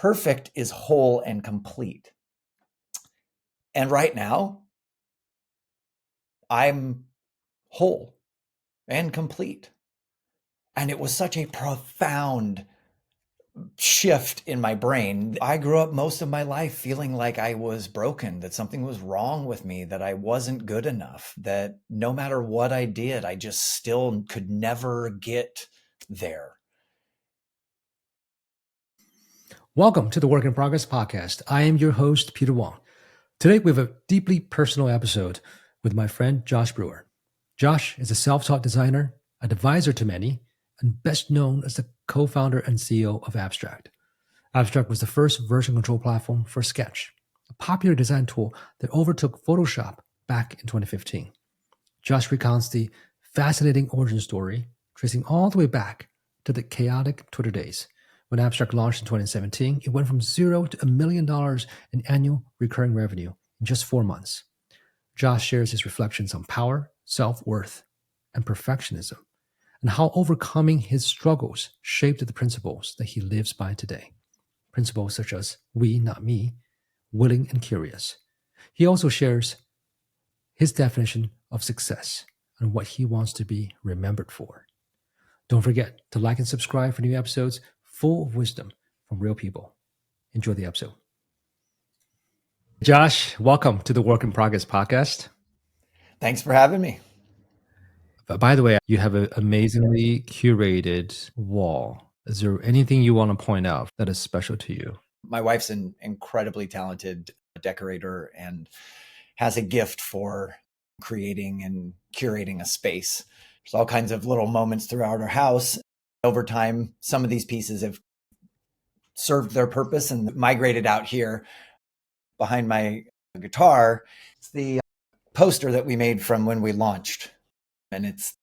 perfect is whole and complete. And right now, I'm whole and complete. And it was such a profound shift in my brain. I grew up most of my life feeling like I was broken, that something was wrong with me, that I wasn't good enough, that no matter what I did, I just still could never get there. Welcome to the Work in Progress podcast. I am your host, Peter Wong. Today, we have a deeply personal episode with my friend, Josh Brewer. Josh is a self-taught designer, an advisor to many, and best known as the co-founder and CEO of Abstract. Abstract was the first version control platform for Sketch, a popular design tool that overtook Photoshop back in 2015. Josh recounts the fascinating origin story, tracing all the way back to the chaotic Twitter days. When Abstract launched in 2017, it went from $0 to $1 million in annual recurring revenue in just 4 months. Josh shares his reflections on power, self-worth, and perfectionism, and how overcoming his struggles shaped the principles that he lives by today. Principles such as we, not me, willing and curious. He also shares his definition of success and what he wants to be remembered for. Don't forget to like and subscribe for new episodes full of wisdom from real people. Enjoy the episode. Josh, welcome to the Work in Progress podcast. Thanks for having me. By the way, you have an amazingly curated wall. Is there anything you want to point out that is special to you? My wife's an incredibly talented decorator and has a gift for creating and curating a space. There's all kinds of little moments throughout our house. Over time, some of these pieces have served their purpose and migrated out here behind my guitar. It's the poster that we made from when we launched. And it's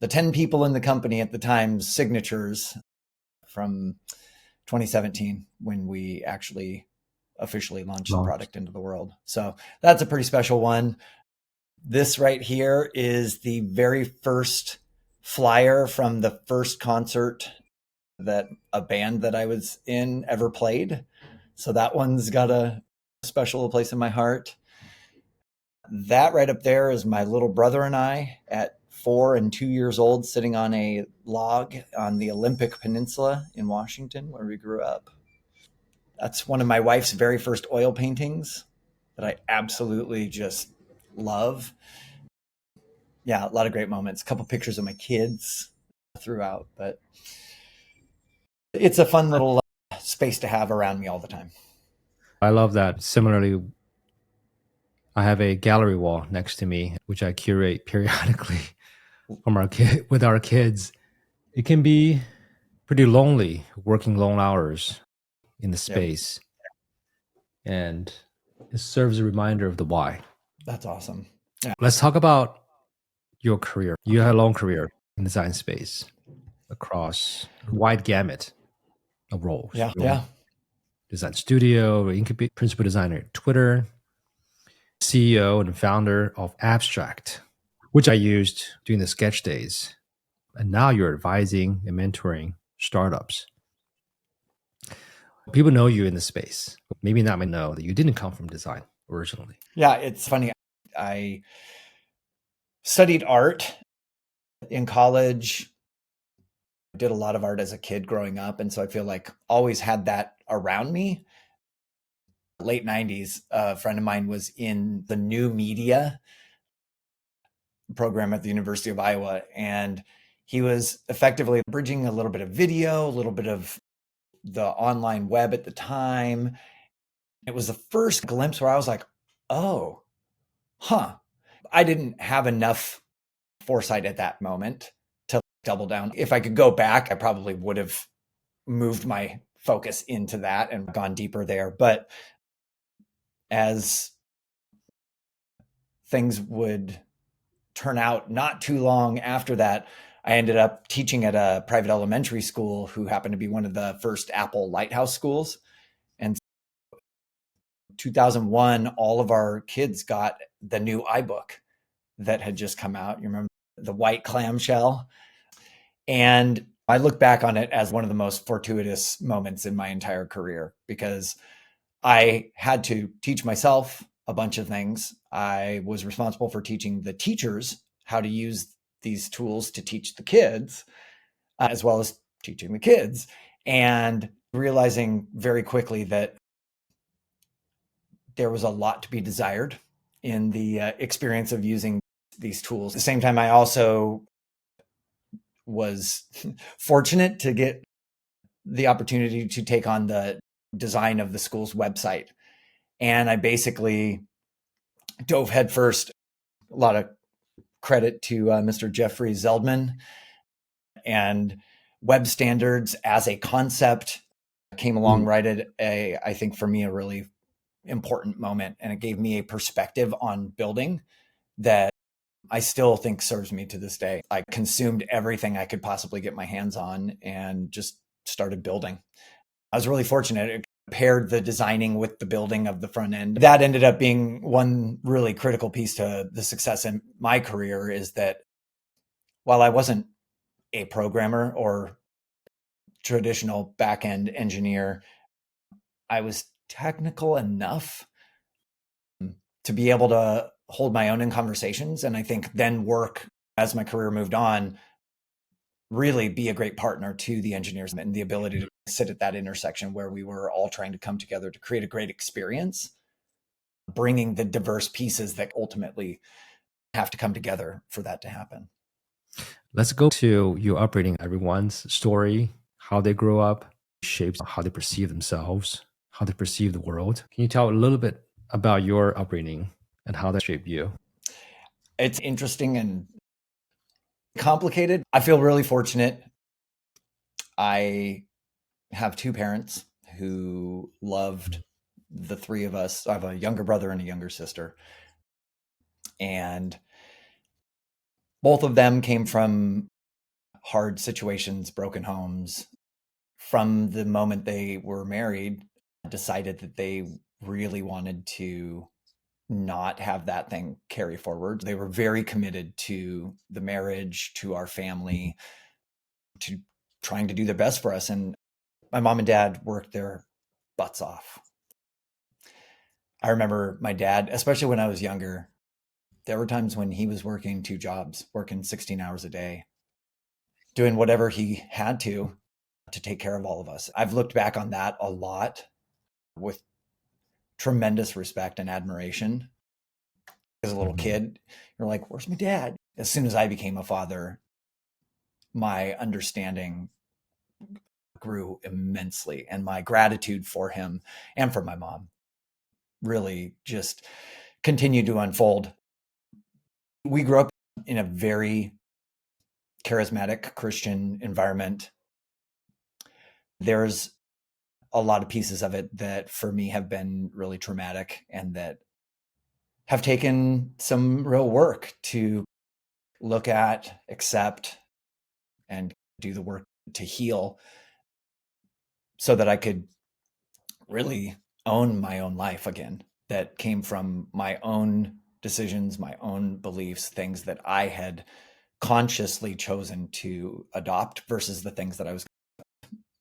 the 10 people in the company at the time's signatures from 2017 when we actually officially launched the product into the world. So that's a pretty special one. This right here is the very first flyer from the first concert that a band that I was in ever played. So that one's got a special place in my heart. That right up there is my little brother and I at 4 and 2 years old, sitting on a log on the Olympic Peninsula in Washington, where we grew up. That's one of my wife's very first oil paintings that I absolutely just love. Yeah, a lot of great moments. A couple pictures of my kids throughout, but it's a fun little space to have around me all the time. I love that. Similarly, I have a gallery wall next to me, which I curate periodically from with our kids. It can be pretty lonely working long hours in the space. Yep. And it serves a reminder of the why. That's awesome. Yeah. Let's talk about your career. You had a long career in the design space across a wide gamut of roles. Yeah. Design studio, principal designer at Twitter, CEO and founder of Abstract, which I used during the sketch days. And now you're advising and mentoring startups. People know you in the space. Maybe not know that you didn't come from design originally. Yeah, it's funny. I studied art in college. I did a lot of art as a kid growing up. And so I feel like always had that around me. Late 90s, a friend of mine was in the new media program at the University of Iowa. And he was effectively bridging a little bit of video, a little bit of the online web at the time. It was the first glimpse where I was like, oh, I didn't have enough foresight at that moment to double down. If I could go back, I probably would have moved my focus into that and gone deeper there. But as things would turn out not too long after that, I ended up teaching at a private elementary school who happened to be one of the first Apple Lighthouse schools. And 2001, all of our kids got the new iBook that had just come out. You remember the white clamshell? And I look back on it as one of the most fortuitous moments in my entire career because I had to teach myself a bunch of things. I was responsible for teaching the teachers how to use these tools to teach the kids, as well as teaching the kids, and realizing very quickly that there was a lot to be desired in the experience of using these tools. At the same time, I also was fortunate to get the opportunity to take on the design of the school's website. And I basically dove headfirst. A lot of credit to Mr. Jeffrey Zeldman. And web standards as a concept came along right at I think for me, a really important moment. And it gave me a perspective on building that I still think serves me to this day. I consumed everything I could possibly get my hands on and just started building. I was really fortunate. It paired the designing with the building of the front end. That ended up being one really critical piece to the success in my career, is that while I wasn't a programmer or traditional back-end engineer, I was technical enough to be able to hold my own in conversations. And I think then work, as my career moved on, really be a great partner to the engineers and the ability to sit at that intersection where we were all trying to come together to create a great experience, bringing the diverse pieces that ultimately have to come together for that to happen. Let's go to your upbringing. Everyone's story, how they grew up, shapes how they perceive themselves, how they perceive the world. Can you tell a little bit about your upbringing and how that shaped you? It's interesting and complicated. I feel really fortunate. I have two parents who loved the three of us. I have a younger brother and a younger sister. And both of them came from hard situations, broken homes. From the moment they were married, decided that they really wanted to not have that thing carry forward. They were very committed to the marriage, to our family, to trying to do their best for us. And my mom and dad worked their butts off. I remember my dad, especially when I was younger, there were times when he was working two jobs, working 16 hours a day, doing whatever he had to take care of all of us. I've looked back on that a lot with tremendous respect and admiration. As a little kid, you're like, where's my dad? As soon as I became a father, my understanding grew immensely, and my gratitude for him and for my mom really just continued to unfold. We grew up in a very charismatic Christian environment. There's a lot of pieces of it that for me have been really traumatic and that have taken some real work to look at, accept, and do the work to heal so that I could really own my own life again. That came from my own decisions, my own beliefs, things that I had consciously chosen to adopt versus the things that I was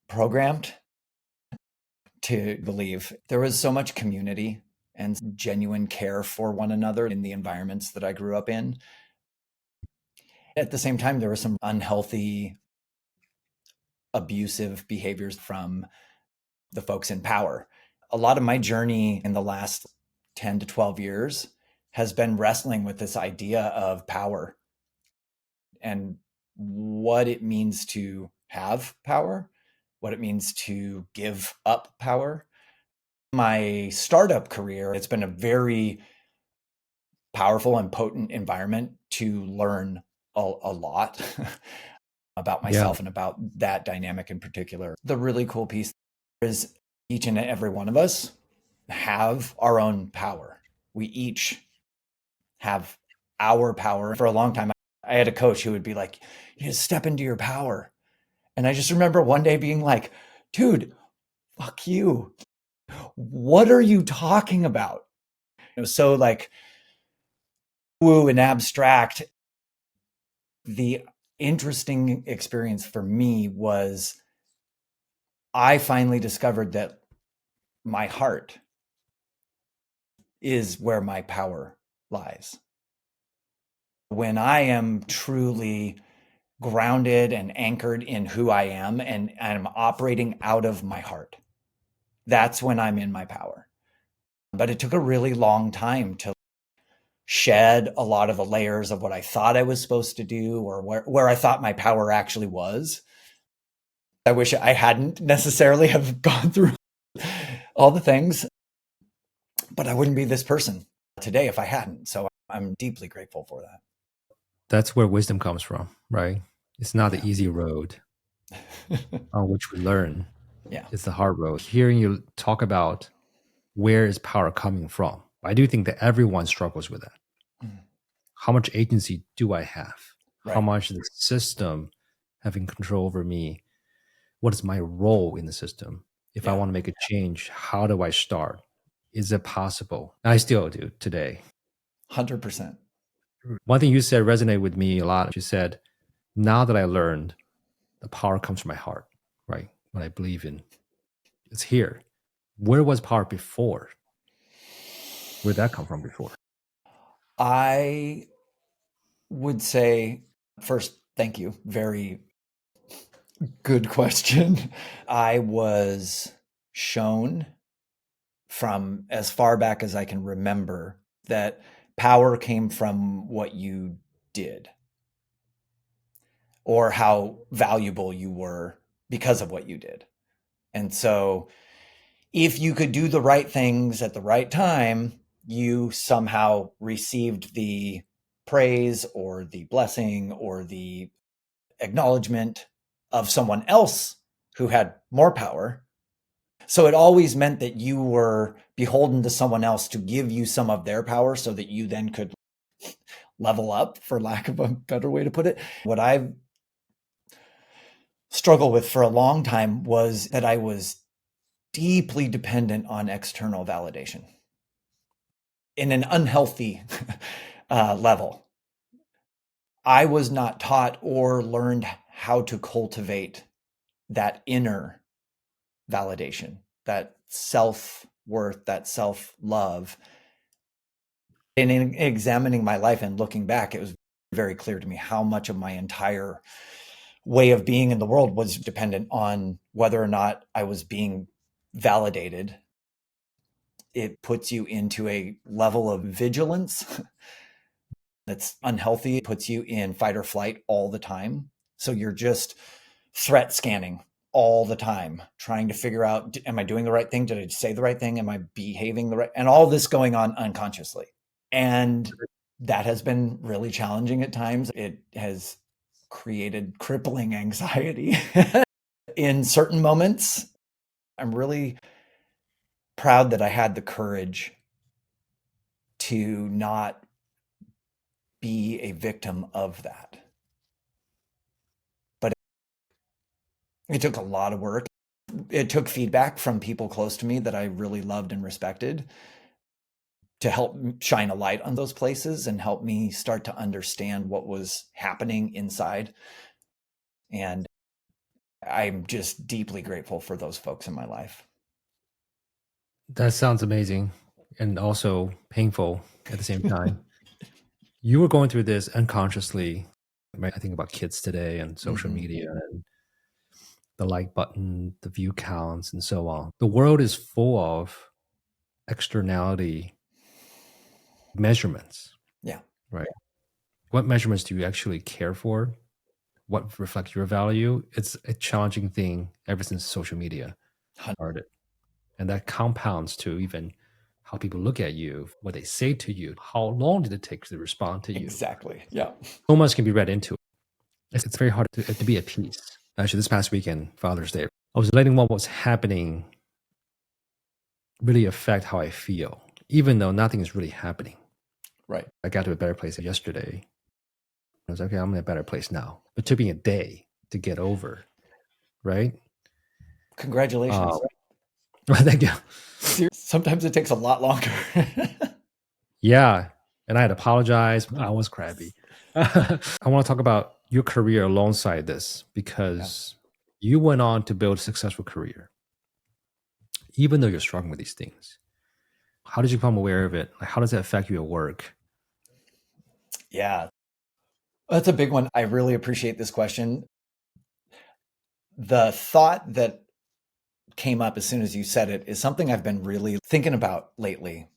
programmed to believe. There was so much community and genuine care for one another in the environments that I grew up in. At the same time, there were some unhealthy, abusive behaviors from the folks in power. A lot of my journey in the last 10 to 12 years has been wrestling with this idea of power and what it means to have power, what it means to give up power. My startup career, it's been a very powerful and potent environment to learn a lot about myself and about that dynamic in particular. The really cool piece is each and every one of us have our own power. We each have our power. For a long time, I had a coach who would be like, you just step into your power. And I just remember one day being like, dude, fuck you. What are you talking about? It was so like woo and abstract. The interesting experience for me was I finally discovered that my heart is where my power lies. When I am truly grounded and anchored in who I am and I'm operating out of my heart, that's when I'm in my power. But it took a really long time to shed a lot of the layers of what I thought I was supposed to do or where I thought my power actually was. I wish I hadn't necessarily have gone through all the things, but I wouldn't be this person today if I hadn't. So I'm deeply grateful for that. That's where wisdom comes from, right? It's not the easy road on which we learn. Yeah. It's the hard road. Hearing you talk about where is power coming from, I do think that everyone struggles with that. How much agency do I have? Right. How much is the system having control over me? What is my role in the system? If I want to make a change, how do I start? Is it possible? I still do today. 100%. One thing you said resonated with me a lot. You said, now that I learned the power comes from my heart, right? What I believe in, it's here. Where was power before? Where'd that come from before? I would say, first, thank you. Very good question. I was shown from as far back as I can remember that power came from what you did or how valuable you were because of what you did. And so if you could do the right things at the right time, you somehow received the praise or the blessing or the acknowledgement of someone else who had more power. So it always meant that you were beholden to someone else to give you some of their power so that you then could level up, for lack of a better way to put it. What I've struggled with for a long time was that I was deeply dependent on external validation in an unhealthy level. I was not taught or learned how to cultivate that inner validation, that self-worth, that self-love. And in examining my life and looking back, it was very clear to me how much of my entire way of being in the world was dependent on whether or not I was being validated. It puts you into a level of vigilance that's unhealthy. It puts you in fight or flight all the time. So you're just threat scanning all the time, trying to figure out, am I doing the right thing? Did I say the right thing? Am I behaving the right? And all this going on unconsciously. And that has been really challenging at times. It has created crippling anxiety in certain moments. I'm really proud that I had the courage to not be a victim of that. But it took a lot of work. It took feedback from people close to me that I really loved and respected to help shine a light on those places and help me start to understand what was happening inside. And I'm just deeply grateful for those folks in my life. That sounds amazing and also painful at the same time. You were going through this unconsciously. Right? I think about kids today and social media and the like button, the view counts, and so on. The world is full of externality measurements. Yeah. Right. What measurements do you actually care for? What reflects your value? It's a challenging thing ever since social media started. And that compounds to even how people look at you, what they say to you. How long did it take to respond to you? Exactly. Yeah. So much can be read into it. It's very hard to be at peace. Actually, this past weekend, Father's Day, I was letting what was happening really affect how I feel, even though nothing is really happening. Right. I got to a better place yesterday. I was like, okay, I'm in a better place now. It took me a day to get over, right? Congratulations. Thank you. Sometimes it takes a lot longer. Yeah. And I had to apologize. I was crabby. I want to talk about your career alongside this because you went on to build a successful career, even though you're struggling with these things. How did you become aware of it? Like, how does it affect you at work? Yeah, that's a big one. I really appreciate this question. The thought that came up as soon as you said it is something I've been really thinking about lately.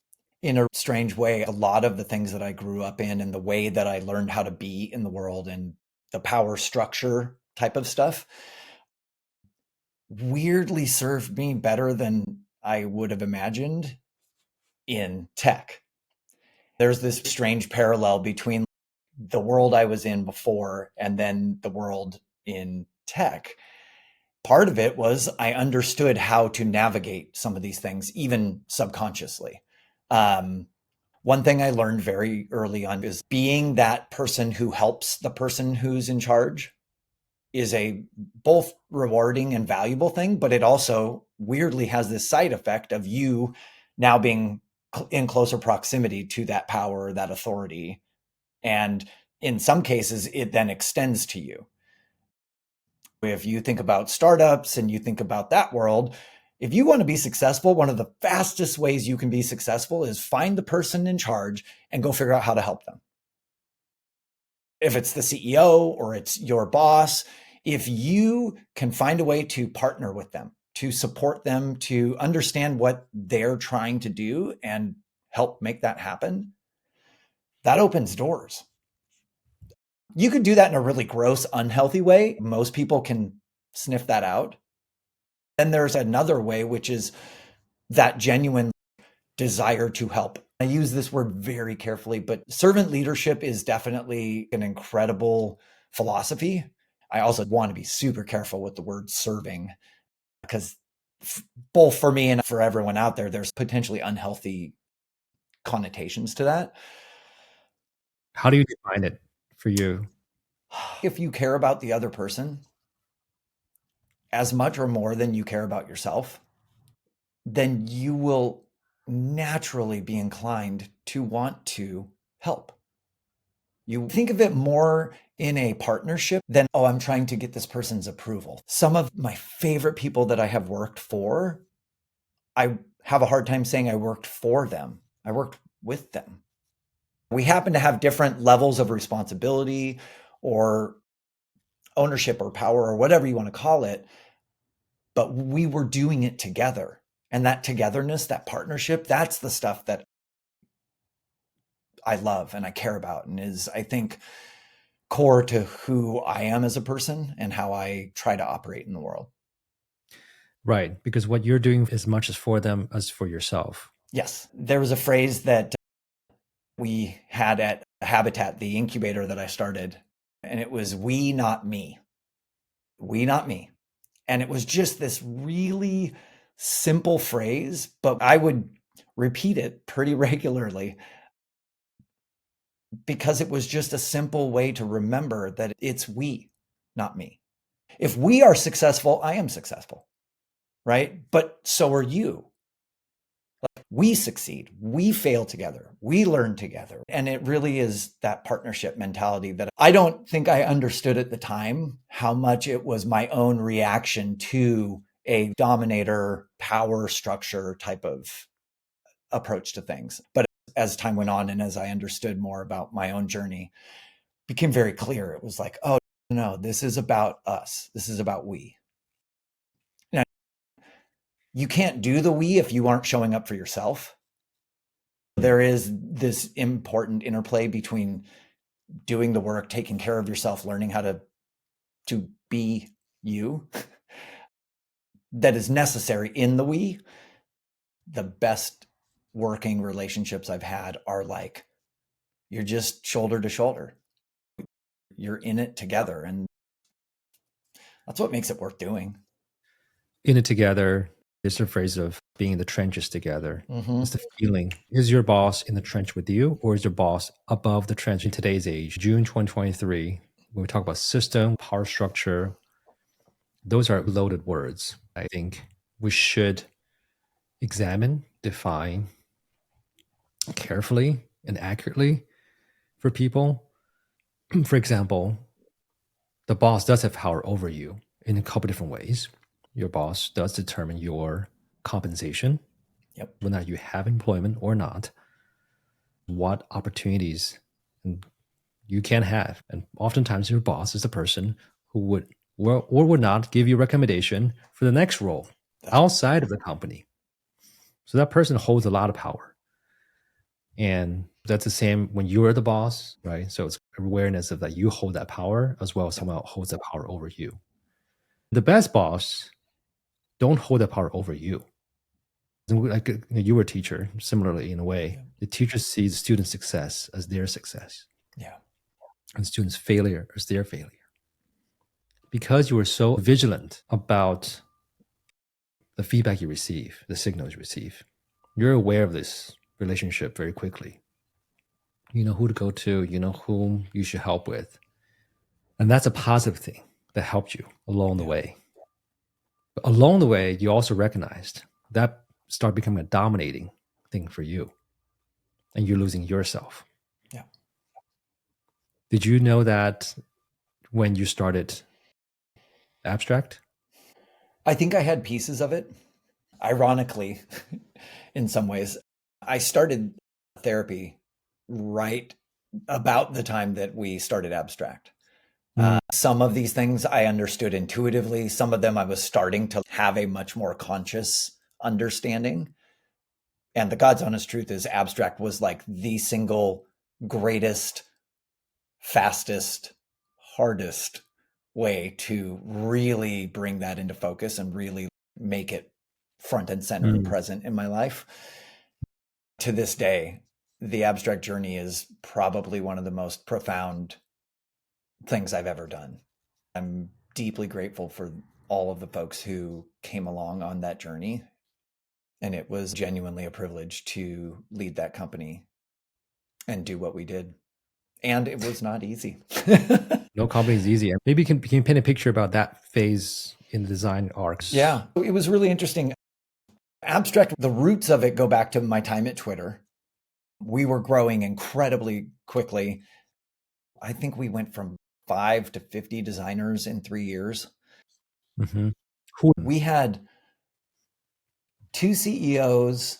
In a strange way, a lot of the things that I grew up in and the way that I learned how to be in the world and the power structure type of stuff weirdly served me better than I would have imagined in tech. There's this strange parallel between the world I was in before and then the world in tech. Part of it was I understood how to navigate some of these things, even subconsciously. One thing I learned very early on is being that person who helps the person who's in charge is a both rewarding and valuable thing, but it also weirdly has this side effect of you now being in closer proximity to that power, that authority. And in some cases, it then extends to you. If you think about startups and you think about that world, if you want to be successful, one of the fastest ways you can be successful is find the person in charge and go figure out how to help them. If it's the CEO or it's your boss, if you can find a way to partner with them, to support them, to understand what they're trying to do and help make that happen, that opens doors. You could do that in a really gross, unhealthy way. Most people can sniff that out. Then there's another way, which is that genuine desire to help. I use this word very carefully, but servant leadership is definitely an incredible philosophy. I also want to be super careful with the word serving because both for me and for everyone out there, there's potentially unhealthy connotations to that. How do you define it for you? If you care about the other person as much or more than you care about yourself, then you will naturally be inclined to want to help. You think of it more in a partnership than, oh, I'm trying to get this person's approval. Some of my favorite people that I have worked for, I have a hard time saying I worked for them. I worked with them. We happen to have different levels of responsibility or ownership or power or whatever you want to call it, but we were doing it together. And that togetherness, that partnership, that's the stuff that I love and I care about and is, I think, core to who I am as a person and how I try to operate in the world. Right. Because what you're doing as much as for them as for yourself. Yes. There was a phrase that we had at Habitat, the incubator that I started, and it was we, not me. We, not me. And it was just this really simple phrase, but I would repeat it pretty regularly because it was just a simple way to remember that it's we, not me. If we are successful, I am successful, right? But so are you. We succeed, we fail together, we learn together. And it really is that partnership mentality that I don't think I understood at the time how much it was my own reaction to a dominator power structure type of approach to things. But as time went on and as I understood more about my own journey, it became very clear. It was like, oh, no, this is about us. This is about we. Now, you can't do the we if you aren't showing up for yourself. There is this important interplay between doing the work, taking care of yourself, learning how to be you that is necessary in the we. The best working relationships I've had are like you're just shoulder to shoulder. You're in it together, and that's what makes it worth doing. In it together is a phrase of being in the trenches together. Mm-hmm. It's the feeling. Is your boss in the trench with you, or is your boss above the trench in today's age? June 2023, when we talk about system, power structure, those are loaded words. I think we should examine, define carefully and accurately for people. For example, the boss does have power over you in a couple different ways. Your boss does determine your compensation, whether or not you have employment or not, what opportunities you can have. And oftentimes your boss is the person who would or would not give you a recommendation for the next role outside of the company. So that person holds a lot of power. And that's the same when you're the boss, right? So it's awareness of that you hold that power as well as someone else holds that power over you. The best boss don't hold that power over you. Like you were a teacher, similarly in a way, the teacher sees student success as their success. Yeah. And students' failure as their failure. Because you were so vigilant about the feedback you receive, the signals you receive, you're aware of this relationship very quickly. You know who to go to, you know whom you should help with. And that's a positive thing that helped you along the way. But along the way, you also recognized that started becoming a dominating thing for you. And you're losing yourself. Yeah. Did you know that when you started abstract? I think I had pieces of it. Ironically, in some ways, I started therapy right about the time that we started abstract. Some of these things I understood intuitively. Some of them I was starting to have a much more conscious understanding. And the God's honest truth is abstract was like the single greatest, fastest, hardest way to really bring that into focus and really make it front and center and present in my life. To this day, the abstract journey is probably one of the most profound things I've ever done. I'm deeply grateful for all of the folks who came along on that journey. And it was genuinely a privilege to lead that company and do what we did. And it was not easy. No company is easy. Maybe you can paint a picture about that phase in the design arcs. Yeah, it was really interesting. Abstract, the roots of it go back to my time at Twitter. We were growing incredibly quickly. I think we went from 5 to 50 designers in 3 years. Mm-hmm. We had 2 CEOs,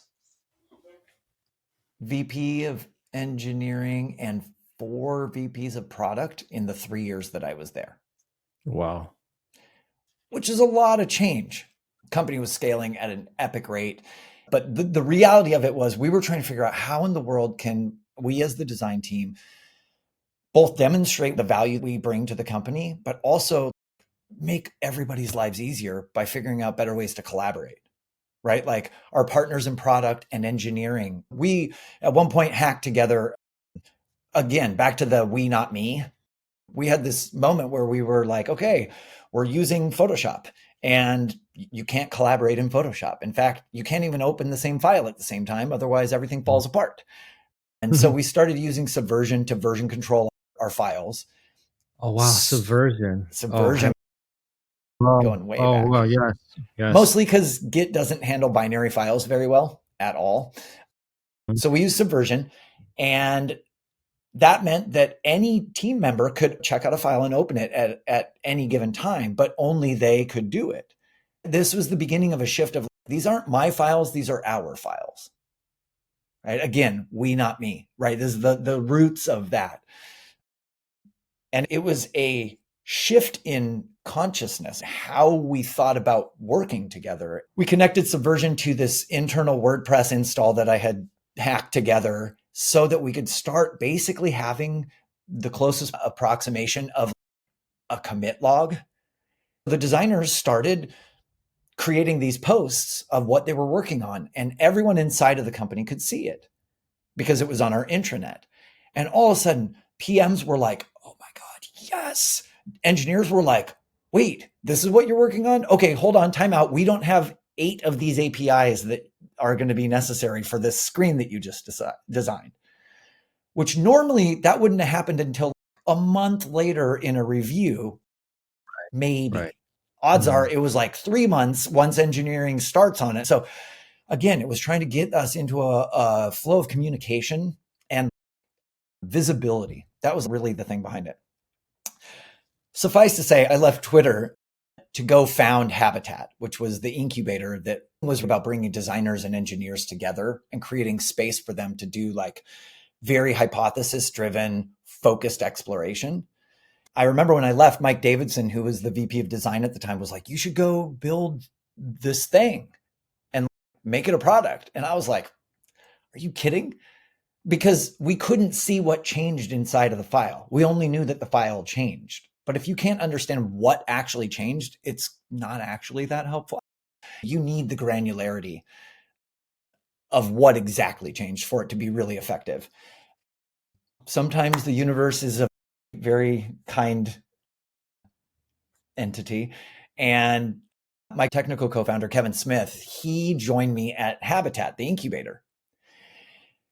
VP of engineering, and 4 VPs of product in the 3 years that I was there. Wow. Which is a lot of change. Company was scaling at an epic rate. But the reality of it was we were trying to figure out how in the world can we as the design team both demonstrate the value we bring to the company, but also make everybody's lives easier by figuring out better ways to collaborate, right? Like our partners in product and engineering. We at one point hacked together, again, back to the we, not me. We had this moment where we were like, okay, we're using Photoshop and you can't collaborate in Photoshop. In fact, you can't even open the same file at the same time. Otherwise, everything falls apart. And so we started using Subversion to version control our files. Oh, wow. Subversion. Going way back. Oh, well, yes. Mostly because Git doesn't handle binary files very well at all. So we use Subversion. And that meant that any team member could check out a file and open it at any given time, but only they could do it. This was the beginning of a shift of these aren't my files, these are our files. Right? Again, we, not me, right? This is the roots of that. And it was a shift in consciousness, how we thought about working together. We connected Subversion to this internal WordPress install that I had hacked together so that we could start basically having the closest approximation of a commit log. The designers started creating these posts of what they were working on, and everyone inside of the company could see it because it was on our intranet. And all of a sudden, PMs were like, oh my God, yes. Engineers were like, wait, this is what you're working on? Okay, hold on, time out. We don't have 8 of these APIs that are going to be necessary for this screen that you just designed. Which normally that wouldn't have happened until a month later in a review, maybe. Right. Odds are it was like 3 months once engineering starts on it. So again, it was trying to get us into a flow of communication and visibility. That was really the thing behind it. Suffice to say, I left Twitter to go found Habitat, which was the incubator that was about bringing designers and engineers together and creating space for them to do like very hypothesis driven, focused exploration. I remember when I left, Mike Davidson, who was the VP of design at the time, was like, you should go build this thing and make it a product. And I was like, are you kidding? Because we couldn't see what changed inside of the file. We only knew that the file changed. But if you can't understand what actually changed, it's not actually that helpful. You need the granularity of what exactly changed for it to be really effective. Sometimes the universe is a very kind entity. And my technical co-founder, Kevin Smith, he joined me at Habitat, the incubator.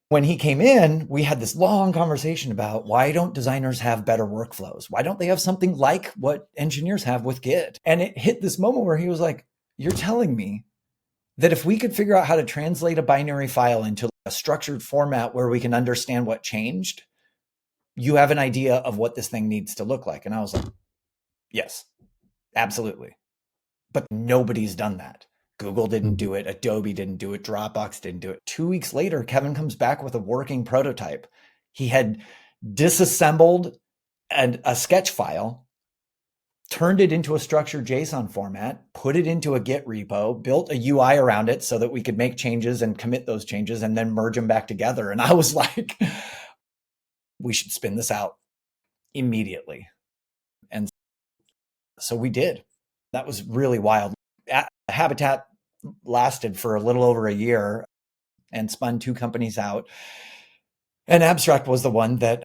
When he came in, we had this long conversation about why don't designers have better workflows? Why don't they have something like what engineers have with Git? And it hit this moment where he was like, you're telling me that if we could figure out how to translate a binary file into a structured format where we can understand what changed, you have an idea of what this thing needs to look like. And I was like, yes, absolutely. But nobody's done that. Google didn't do it. Adobe didn't do it. Dropbox didn't do it. 2 weeks later, Kevin comes back with a working prototype. He had disassembled a sketch file, turned it into a structured JSON format, put it into a Git repo, built a UI around it so that we could make changes and commit those changes and then merge them back together. And I was like, we should spin this out immediately. And so we did. That was really wild. Habitat lasted for a little over a year and spun 2 companies out. And Abstract was the one that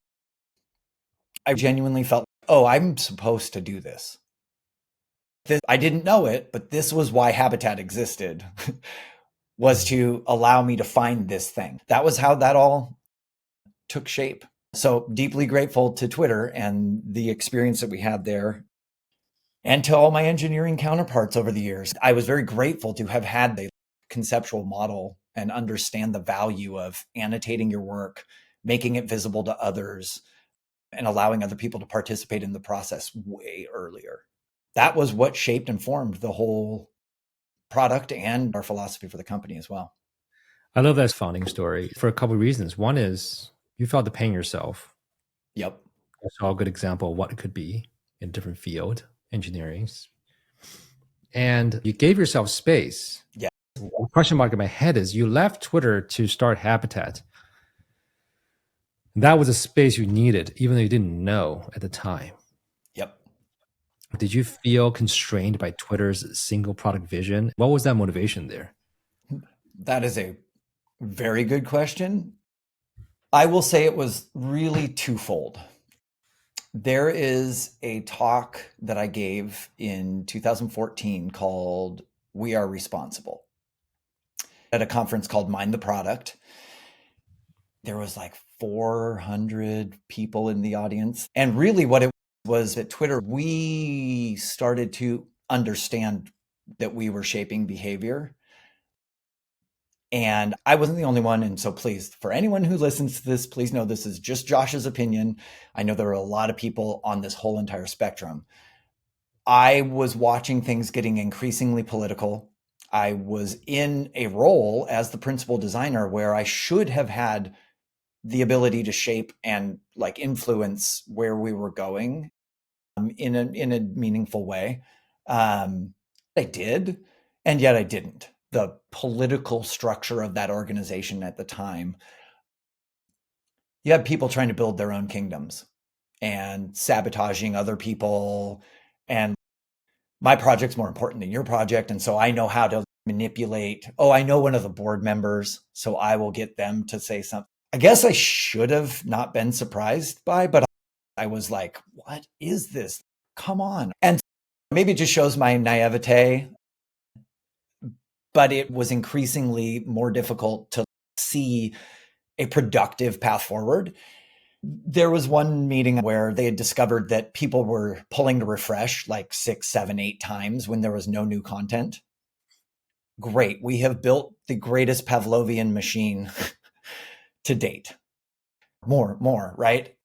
I genuinely felt, oh, I'm supposed to do this. I didn't know it, but this was why Habitat existed, was to allow me to find this thing. That was how that all took shape. So deeply grateful to Twitter and the experience that we had there. And to all my engineering counterparts over the years. I was very grateful to have had the conceptual model and understand the value of annotating your work, making it visible to others, and allowing other people to participate in the process way earlier. That was what shaped and formed the whole product and our philosophy for the company as well. I love that founding story for a couple of reasons. One is you felt the pain yourself. Yep. That's a good example of what it could be in a different field, engineering. And you gave yourself space. Yeah. The question mark in my head is you left Twitter to start Habitat. That was a space you needed, even though you didn't know at the time. Yep. Did you feel constrained by Twitter's single product vision? What was that motivation there? That is a very good question. I will say it was really twofold. There is a talk that I gave in 2014 called We Are Responsible at a conference called Mind the Product. There was like 400 people in the audience. And really what it was at Twitter, we started to understand that we were shaping behavior. And I wasn't the only one. And so please, for anyone who listens to this, please know this is just Josh's opinion. I know there are a lot of people on this whole entire spectrum. I was watching things getting increasingly political. I was in a role as the principal designer where I should have had the ability to shape and like influence where we were going in a meaningful way. I did, and yet I didn't. The political structure of that organization at the time, you had people trying to build their own kingdoms and sabotaging other people. And my project's more important than your project. And so I know how to manipulate. Oh, I know one of the board members, so I will get them to say something. I guess I should have not been surprised by, but I was like, what is this? Come on. And maybe it just shows my naivete, but it was increasingly more difficult to see a productive path forward. There was one meeting where they had discovered that people were pulling to refresh like 6, 7, 8 times when there was no new content. Great. We have built the greatest Pavlovian machine to date. More, right?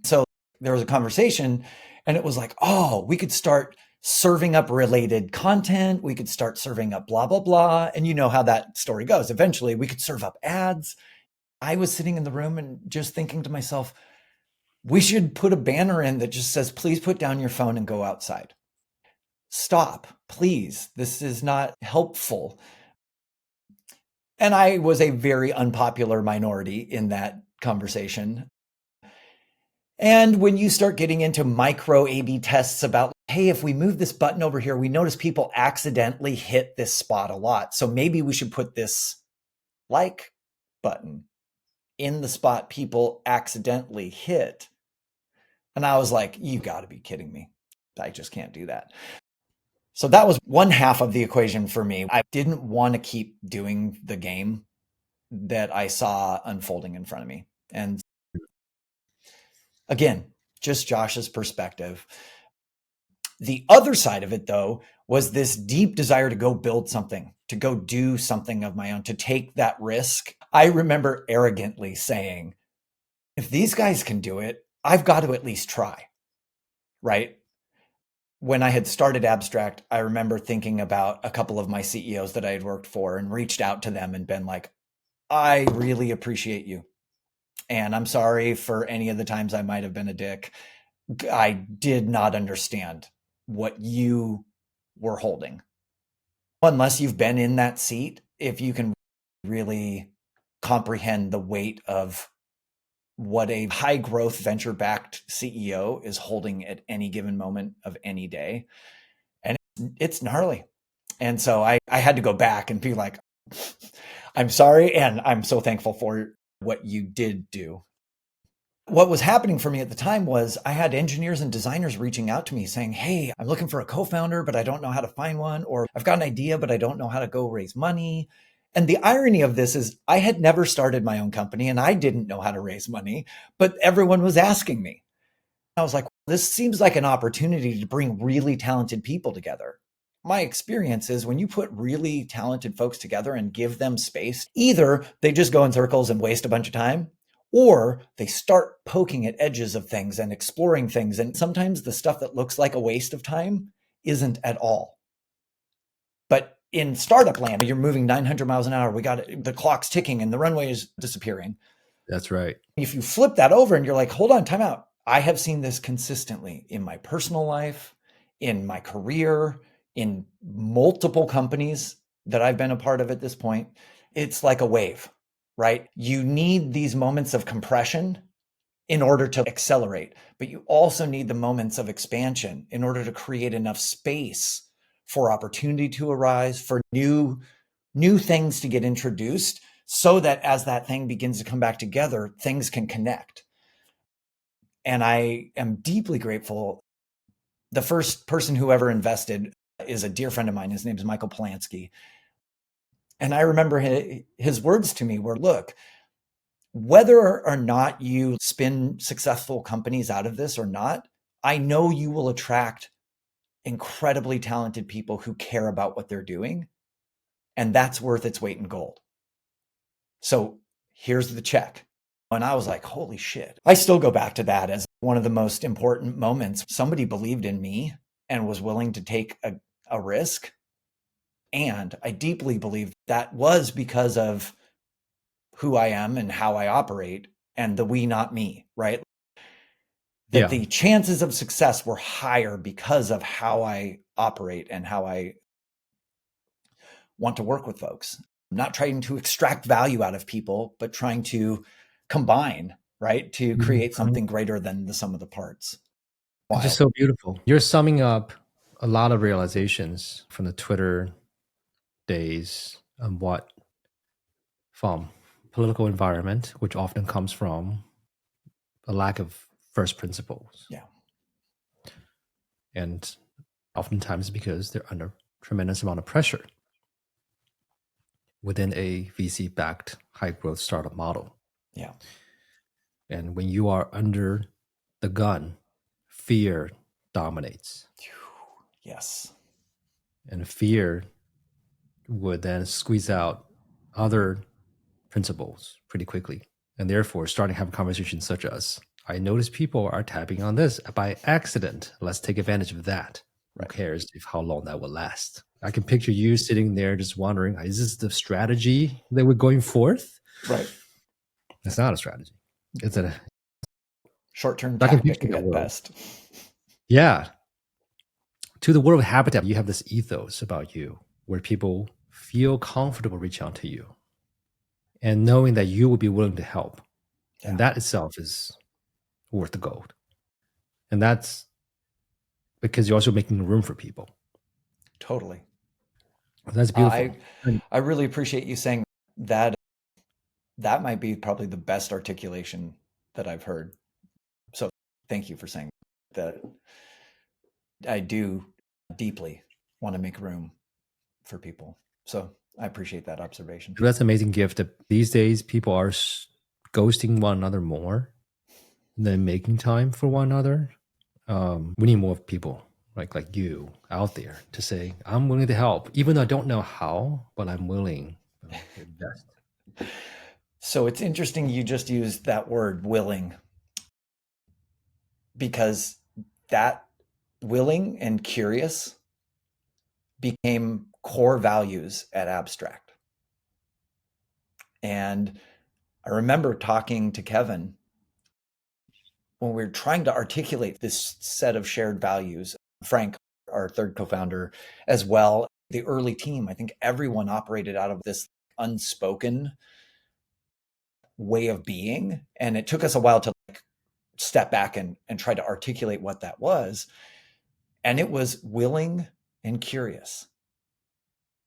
So there was a conversation And it was like, oh, we could start serving up related content. We could start serving up blah, blah, blah. And you know how that story goes. Eventually, we could serve up ads. I was sitting in the room and just thinking to myself, we should put a banner in that just says, please put down your phone and go outside. Stop, please. This is not helpful. And I was a very unpopular minority in that conversation. And when you start getting into micro A/B tests about, hey, if we move this button over here, we notice people accidentally hit this spot a lot. So maybe we should put this like button in the spot people accidentally hit. And I was like, you got to be kidding me. I just can't do that. So that was one half of the equation for me. I didn't want to keep doing the game that I saw unfolding in front of me. And again, just Josh's perspective. The other side of it, though, was this deep desire to go build something, to go do something of my own, to take that risk. I remember arrogantly saying, if these guys can do it, I've got to at least try, right? When I had started Abstract, I remember thinking about a couple of my CEOs that I had worked for and reached out to them and been like, I really appreciate you. And I'm sorry for any of the times I might have been a dick. I did not understand what you were holding. Unless you've been in that seat, if you can really comprehend the weight of what a high growth venture backed CEO is holding at any given moment of any day. And it's gnarly. And so I had to go back and be like, I'm sorry. And I'm so thankful for what you did do. What was happening for me at the time was I had engineers and designers reaching out to me saying, hey, I'm looking for a co-founder, but I don't know how to find one. Or I've got an idea, but I don't know how to go raise money. And the irony of this is I had never started my own company and I didn't know how to raise money, but everyone was asking me. I was like, this seems like an opportunity to bring really talented people together. My experience is when you put really talented folks together and give them space, either they just go in circles and waste a bunch of time, or they start poking at edges of things and exploring things. And sometimes the stuff that looks like a waste of time isn't at all. But in startup land, you're moving 900 miles an hour. We got it, the clock's ticking and the runway is disappearing. That's right. If you flip that over and you're like, hold on, time out. I have seen this consistently in my personal life, in my career, in multiple companies that I've been a part of at this point. It's like a wave, right? You need these moments of compression in order to accelerate, but you also need the moments of expansion in order to create enough space for opportunity to arise, for new things to get introduced, so that as that thing begins to come back together, things can connect. And I am deeply grateful. The first person who ever invested is a dear friend of mine. His name is Michael Polanski. And I remember his words to me were, look, whether or not you spin successful companies out of this or not, I know you will attract incredibly talented people who care about what they're doing. And that's worth its weight in gold. So here's the check. And I was like, holy shit. I still go back to that as one of the most important moments. Somebody believed in me and was willing to take a risk. And I deeply believe that was because of who I am and how I operate and the we, not me, right? That the chances of success were higher because of how I operate and how I want to work with folks. I'm not trying to extract value out of people, but trying to combine, right? To create something greater than the sum of the parts. It's just so beautiful. You're summing up a lot of realizations from the Twitter days and what from political environment, which often comes from a lack of first principles. Yeah. And oftentimes because they're under tremendous amount of pressure within a VC-backed high-growth startup model. Yeah. And when you are under the gun, fear dominates. Yes. And fear would then squeeze out other principles pretty quickly. And therefore, starting to have conversations such as I notice people are tapping on this by accident. Let's take advantage of that. Right. Who cares if how long that will last? I can picture you sitting there just wondering, is this the strategy that we're going forth? Right. It's not a strategy. It's a short-term I can tactic picture that at world. best. Yeah. To the world of Habitat, you have this ethos about you where people feel comfortable reaching out to you and knowing that you will be willing to help. Yeah. And that itself is worth the gold. And that's because you're also making room for people. Totally. That's beautiful. I really appreciate you saying that. That might be probably the best articulation that I've heard. So thank you for saying that. I do deeply want to make room for people. So I appreciate that observation. That's an amazing gift that these days people are ghosting one another more than making time for one another. We need more people like you out there to say, I'm willing to help, even though I don't know how, but I'm willing to invest. So it's interesting you just used that word willing, because that willing and curious became core values at Abstract. And I remember talking to Kevin when we were trying to articulate this set of shared values. Frank, our third co-founder, as well, the early team, I think everyone operated out of this unspoken way of being. And it took us a while to step back and try to articulate what that was. And it was willing and curious.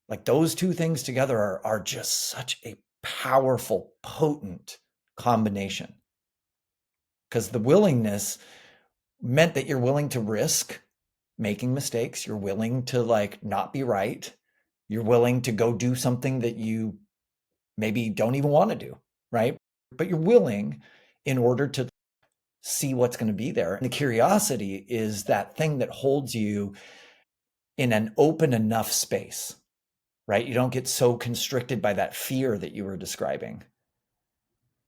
Like those two things together are just such a powerful, potent combination. Because the willingness meant that you're willing to risk making mistakes. You're willing to not be right. You're willing to go do something that you maybe don't even want to do, right? But you're willing in order to see what's going to be there. And the curiosity is that thing that holds you in an open enough space, right? You don't get so constricted by that fear that you were describing,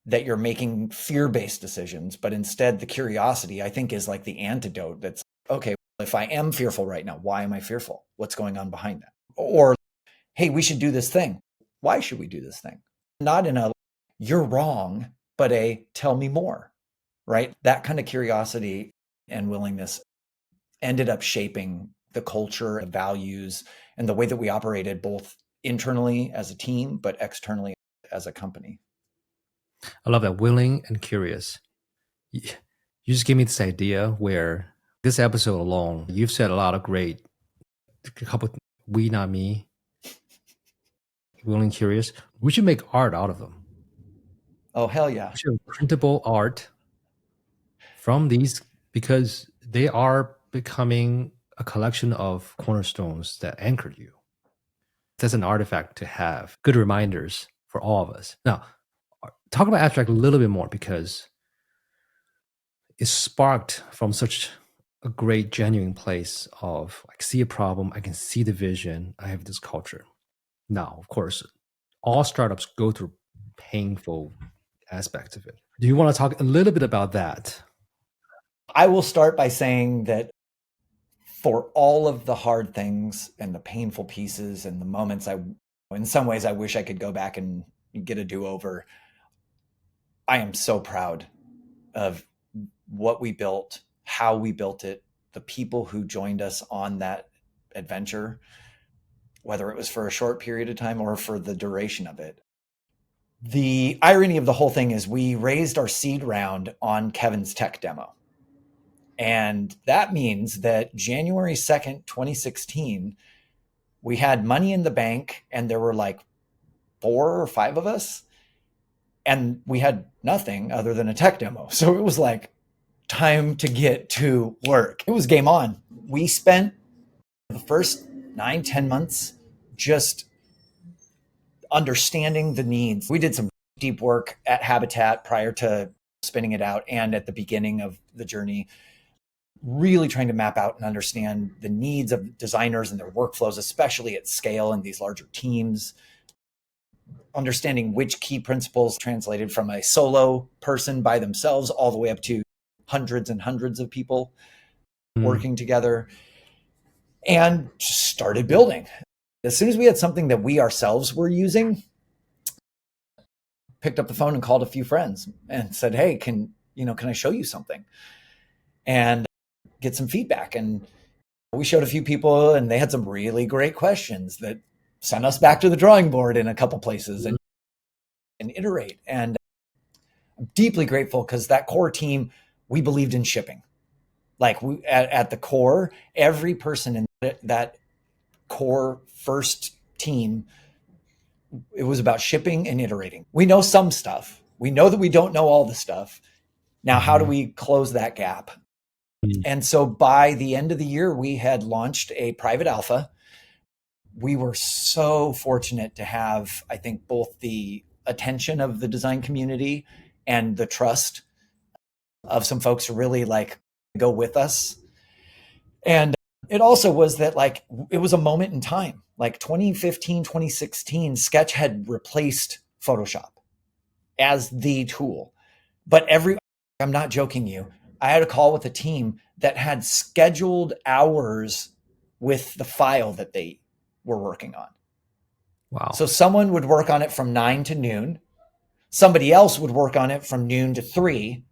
that you're making fear-based decisions, but instead the curiosity, I think, is like the antidote. That's, okay, if I am fearful right now, why am I fearful? What's going on behind that? Or, hey, we should do this thing. Why should we do this thing? Not in a, you're wrong, but a, tell me more, right? That kind of curiosity and willingness ended up shaping the culture, the values, and the way that we operated both internally as a team, but externally as a company. I love that, willing and curious. You just gave me this idea where this episode alone, you've said a lot of great, a couple, we, not me, willing, curious. We should make art out of them. Oh, hell yeah. We should have printable art from these, because they are becoming a collection of cornerstones that anchor you. That's an artifact to have, good reminders for all of us. Now, talk about Abstract a little bit more, because it's sparked from such a great, genuine place of see a problem, I can see the vision, I have this culture. Now, of course, all startups go through painful aspects of it. Do you want to talk a little bit about that? I will start by saying that for all of the hard things and the painful pieces and the moments, in some ways, I wish I could go back and get a do-over. I am so proud of what we built, how we built it, the people who joined us on that adventure, whether it was for a short period of time or for the duration of it. The irony of the whole thing is we raised our seed round on Kevin's tech demo. And that means that January 2nd, 2016, we had money in the bank and there were 4 or 5 of us. And we had nothing other than a tech demo. So it was time to get to work. It was game on. We spent the first 9-10 months just understanding the needs. We did some deep work at Habitat prior to spinning it out and at the beginning of the journey, really trying to map out and understand the needs of designers and their workflows, especially at scale in these larger teams, understanding which key principles translated from a solo person by themselves all the way up to hundreds and hundreds of people working together, and started building. As soon as we had something that we ourselves were using, picked up the phone and called a few friends and said, hey, can I show you something and get some feedback? And we showed a few people, and they had some really great questions that sent us back to the drawing board in a couple places and iterate. And I'm deeply grateful because that core team, we believed in shipping. Like at the core, every person in that core first team, it was about shipping and iterating. We know some stuff. We know that we don't know all the stuff. Now, how do we close that gap? And so by the end of the year, we had launched a private alpha. We were so fortunate to have, I think, both the attention of the design community and the trust of some folks to really like go with us. And it also was that like, it was a moment in time, like 2015, 2016, Sketch had replaced Photoshop as the tool. But I'm not joking you, I had a call with a team that had scheduled hours with the file that they were working on. Wow. So someone would work on it from 9 to noon. Somebody else would work on it from noon to 3.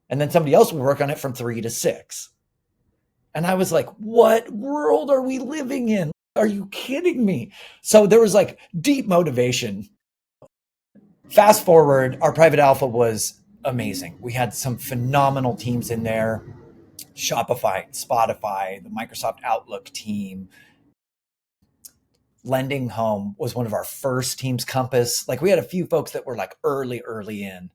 And then somebody else would work on it from 3 to 6. And I was like, what world are we living in? Are you kidding me? So there was like deep motivation. Fast forward, our private alpha was amazing. We had some phenomenal teams in there. Shopify, Spotify, the Microsoft Outlook team. Lending Home was one of our first teams. Compass. Like we had a few folks that were like early in.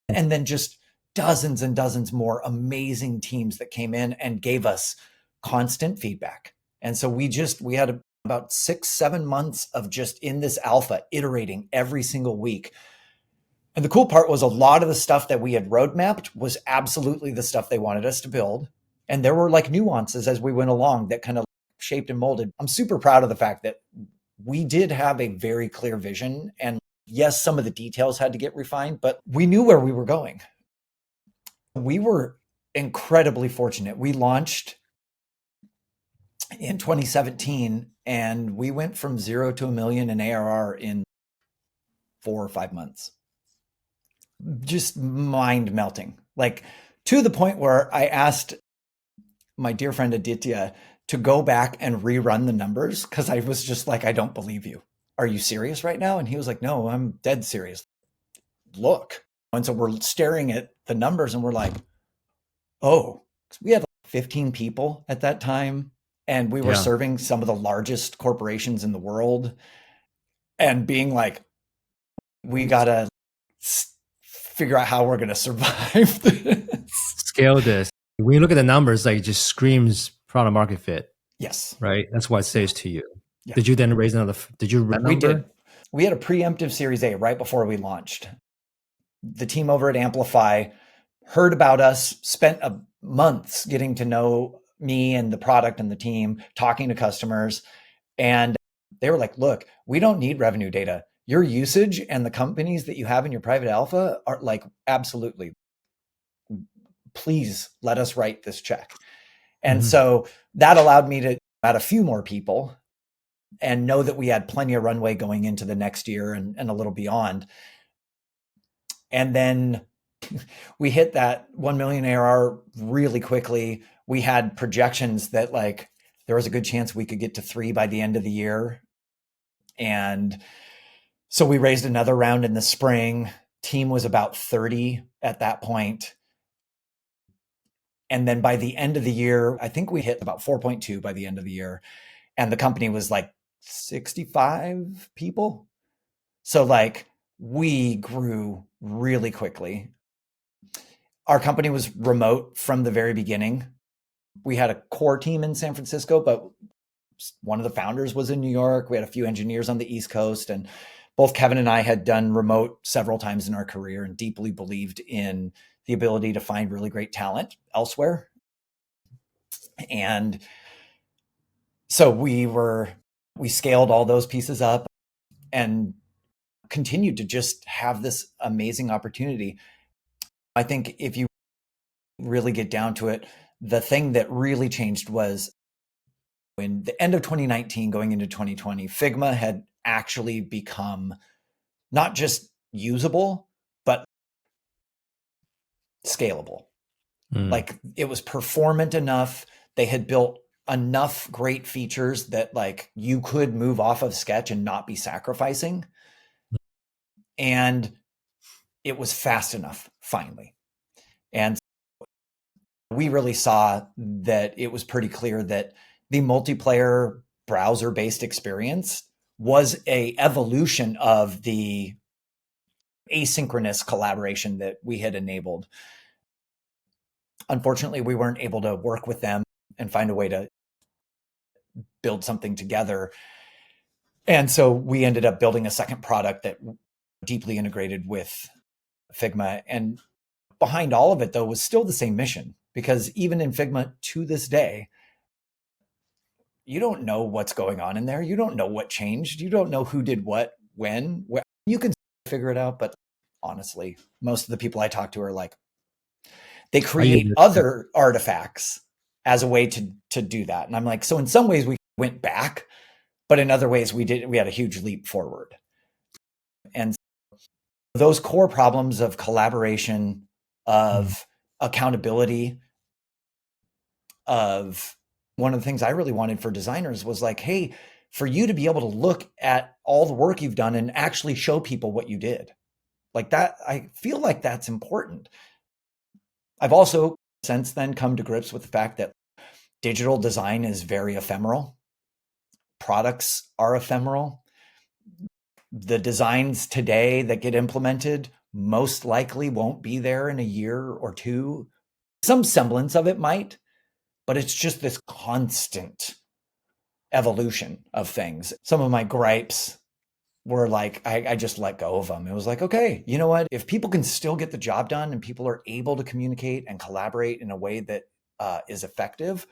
And then just dozens and dozens more amazing teams that came in and gave us constant feedback. And so we had about 6-7 months of just in this alpha iterating every single week. And the cool part was a lot of the stuff that we had roadmapped was absolutely the stuff they wanted us to build. And there were like nuances as we went along that kind of shaped and molded. I'm super proud of the fact that we did have a very clear vision. And yes, some of the details had to get refined, but we knew where we were going. We were incredibly fortunate. We launched in 2017 and we went from 0 to $1 million in ARR in 4 or 5 months. Just mind melting, like to the point where I asked my dear friend Aditya to go back and rerun the numbers because I was just like, I don't believe you. Are you serious right now? And he was like, no, I'm dead serious. Look. And so we're staring at the numbers and we're like, oh, we had like 15 people at that time. And we were serving some of the largest corporations in the world and being like, we got to figure out how we're going to survive this. Scale this. When you look at the numbers, like it just screams product market fit. Yes. Right. That's what it says to you. Yeah. Did you then raise another? Did you? We did. We had a preemptive Series A right before we launched. The team over at Amplify heard about us, spent months getting to know me and the product and the team, talking to customers. And they were like, look, we don't need revenue data. Your usage and the companies that you have in your private alpha are like, absolutely. Please let us write this check. And so that allowed me to add a few more people and know that we had plenty of runway going into the next year and a little beyond. And then we hit that 1 million ARR really quickly. We had projections that like there was a good chance we could get to 3 by the end of the year. And so we raised another round in the spring. Team was about 30 at that point. And then by the end of the year, I think we hit about 4.2 by the end of the year. And the company was like 65 people. So like we grew really quickly. Our company was remote from the very beginning. We had a core team in San Francisco, but one of the founders was in New York. We had a few engineers on the East Coast, and both Kevin and I had done remote several times in our career and deeply believed in the ability to find really great talent elsewhere. And so we scaled all those pieces up and continued to just have this amazing opportunity. I think if you really get down to it, the thing that really changed was in the end of 2019, going into 2020, Figma had actually become not just usable, but scalable. Like it was performant enough. They had built enough great features that like you could move off of Sketch and not be sacrificing. And it was fast enough finally. And we really saw that it was pretty clear that the multiplayer browser-based experience was a evolution of the asynchronous collaboration that we had enabled. Unfortunately, we weren't able to work with them and find a way to build something together. And so we ended up building a second product that deeply integrated with Figma. And behind all of it, though, was still the same mission, because even in Figma to this day, you don't know what's going on in there. You don't know what changed. You don't know who did what, when. You can figure it out, but honestly, most of the people I talk to are like, they create other artifacts as a way to do that. And I'm like, so in some ways we went back, but in other ways we had a huge leap forward. And those core problems of collaboration, of accountability, of one of the things I really wanted for designers was like, hey, for you to be able to look at all the work you've done and actually show people what you did. Like that, I feel like that's important. I've also since then come to grips with the fact that digital design is very ephemeral. Products are ephemeral. The designs today that get implemented most likely won't be there in a year or two. Some semblance of it might, but it's just this constant evolution of things. Some of my gripes were like, I just let go of them. It was like, okay, you know what? If people can still get the job done and people are able to communicate and collaborate in a way that is effective,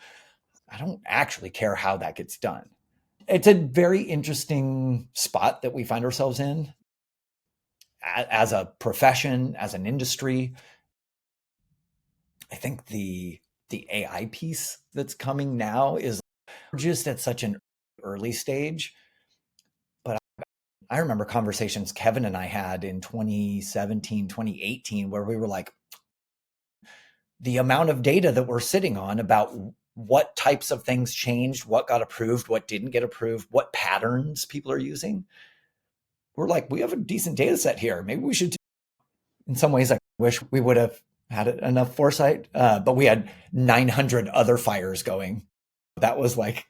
I don't actually care how that gets done. It's a very interesting spot that we find ourselves in as a profession, as an industry. I think the AI piece that's coming now is just at such an early stage. But I remember conversations Kevin and I had in 2017, 2018, where we were like, the amount of data that we're sitting on about what types of things changed, what got approved, what didn't get approved, what patterns people are using. We're like, we have a decent data set here. Maybe we should. In some ways, I wish we would have had enough foresight, but we had 900 other fires going. That was like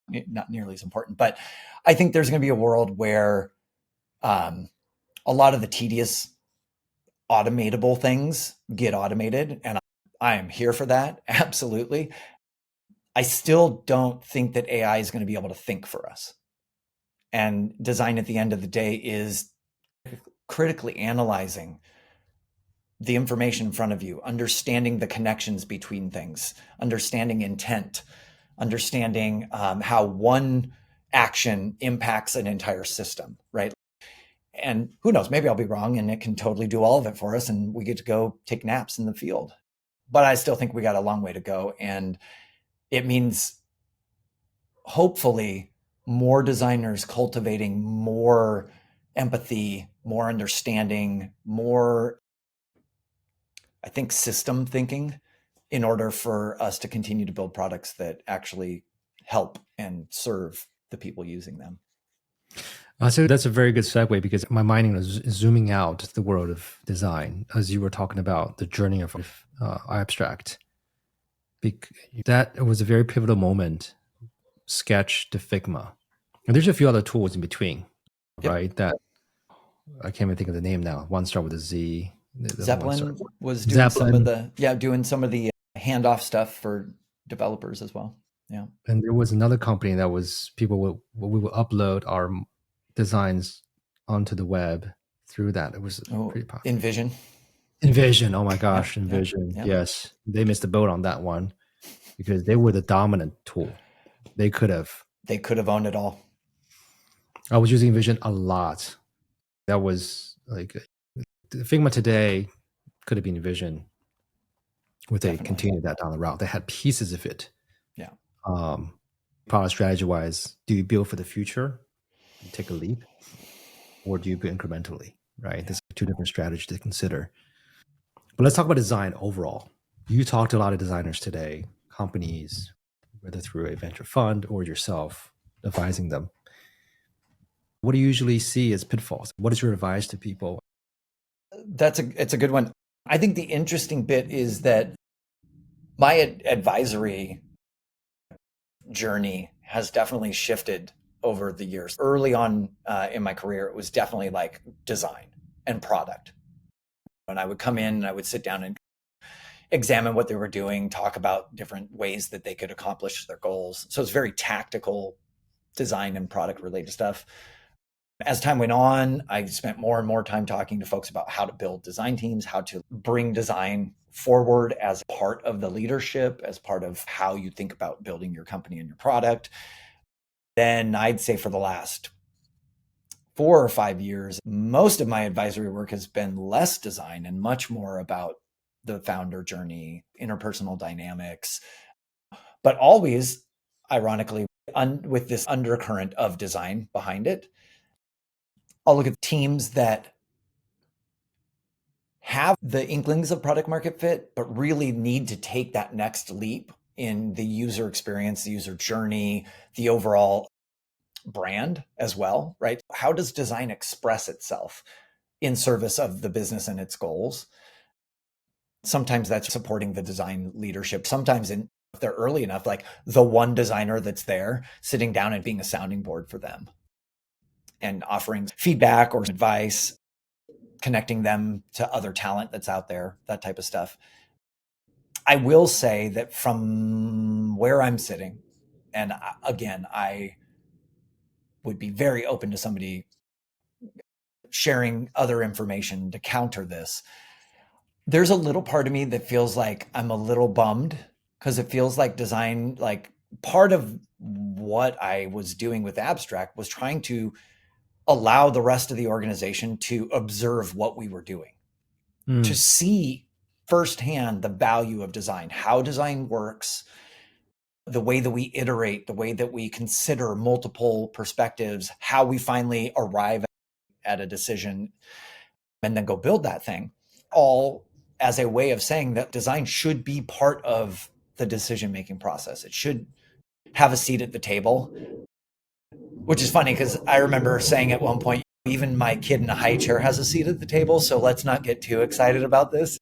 not nearly as important. But I think there's going to be a world where a lot of the tedious automatable things get automated, and I am here for that. Absolutely. I still don't think that AI is going to be able to think for us. And design at the end of the day is critically analyzing the information in front of you, understanding the connections between things, understanding intent, understanding how one action impacts an entire system, right? And who knows, maybe I'll be wrong and it can totally do all of it for us and we get to go take naps in the field. But I still think we got a long way to go. And it means hopefully more designers cultivating more empathy, more understanding, more, I think, system thinking in order for us to continue to build products that actually help and serve the people using them. So that's a very good segue, because my mind was zooming out the world of design as you were talking about the journey of abstract. That was a very pivotal moment, Sketch to Figma. And there's a few other tools in between, right? That I can't even think of the name now. One start with a Z. Zeppelin was doing some of the handoff stuff for developers as well. Yeah. And there was another company that was we will upload our designs onto the web through that. It was pretty popular. Envision. Oh my gosh. Envision. Yeah. Yes. They missed the boat on that one because they were the dominant tool. They could have owned it all. I was using Envision a lot. That was like Figma today could have been Envision would they Definitely. continue that down the route? They had pieces of it. Yeah. Product strategy wise, do you build for the future and take a leap, or do you build incrementally? Right. There's two different strategies to consider. But let's talk about design overall. You talked to a lot of designers today, companies, whether through a venture fund or yourself advising them. What do you usually see as pitfalls? What is your advice to people? It's a good one. I think the interesting bit is that my advisory journey has definitely shifted over the years. Early on in my career, it was definitely like design and product. And I would come in and I would sit down and examine what they were doing, talk about different ways that they could accomplish their goals. So it's very tactical design and product related stuff. As time went on, I spent more and more time talking to folks about how to build design teams, how to bring design forward as part of the leadership, as part of how you think about building your company and your product. Then I'd say for the last 4 or 5 years, most of my advisory work has been less design and much more about the founder journey, interpersonal dynamics, but always, ironically, with this undercurrent of design behind it. I'll look at teams that have the inklings of product market fit, but really need to take that next leap in the user experience, the user journey, the overall brand as well, right? How does design express itself in service of the business and its goals? Sometimes that's supporting the design leadership. Sometimes if they're early enough, like the one designer that's there, sitting down and being a sounding board for them and offering feedback or advice, connecting them to other talent that's out there, that type of stuff. I will say that from where I'm sitting, and again, I would be very open to somebody sharing other information to counter this. There's a little part of me that feels like I'm a little bummed because it feels like design, like part of what I was doing with Abstract was trying to allow the rest of the organization to observe what we were doing, to see firsthand the value of design, how design works, the way that we iterate, the way that we consider multiple perspectives, how we finally arrive at a decision and then go build that thing, all as a way of saying that design should be part of the decision-making process. It should have a seat at the table, which is funny because I remember saying at one point, even my kid in a high chair has a seat at the table, so let's not get too excited about this.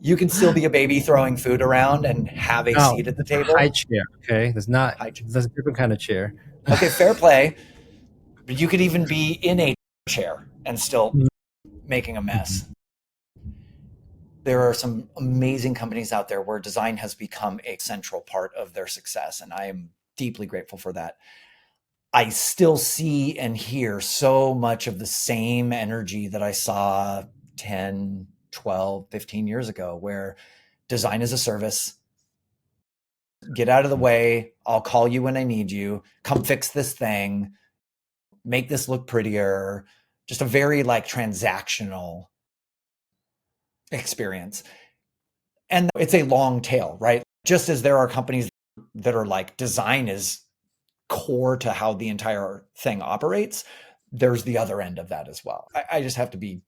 You can still be a baby throwing food around and have a seat at the table. High chair, okay? There's a different kind of chair. Okay, fair play. But you could even be in a chair and still making a mess. There are some amazing companies out there where design has become a central part of their success, and I am deeply grateful for that. I still see and hear so much of the same energy that I saw 10, 12, 15 years ago, where design is a service. Get out of the way. I'll call you when I need you. Come fix this thing. Make this look prettier. Just a very like transactional experience. And it's a long tail, right? Just as there are companies that are like design is core to how the entire thing operates, there's the other end of that as well. I just have to be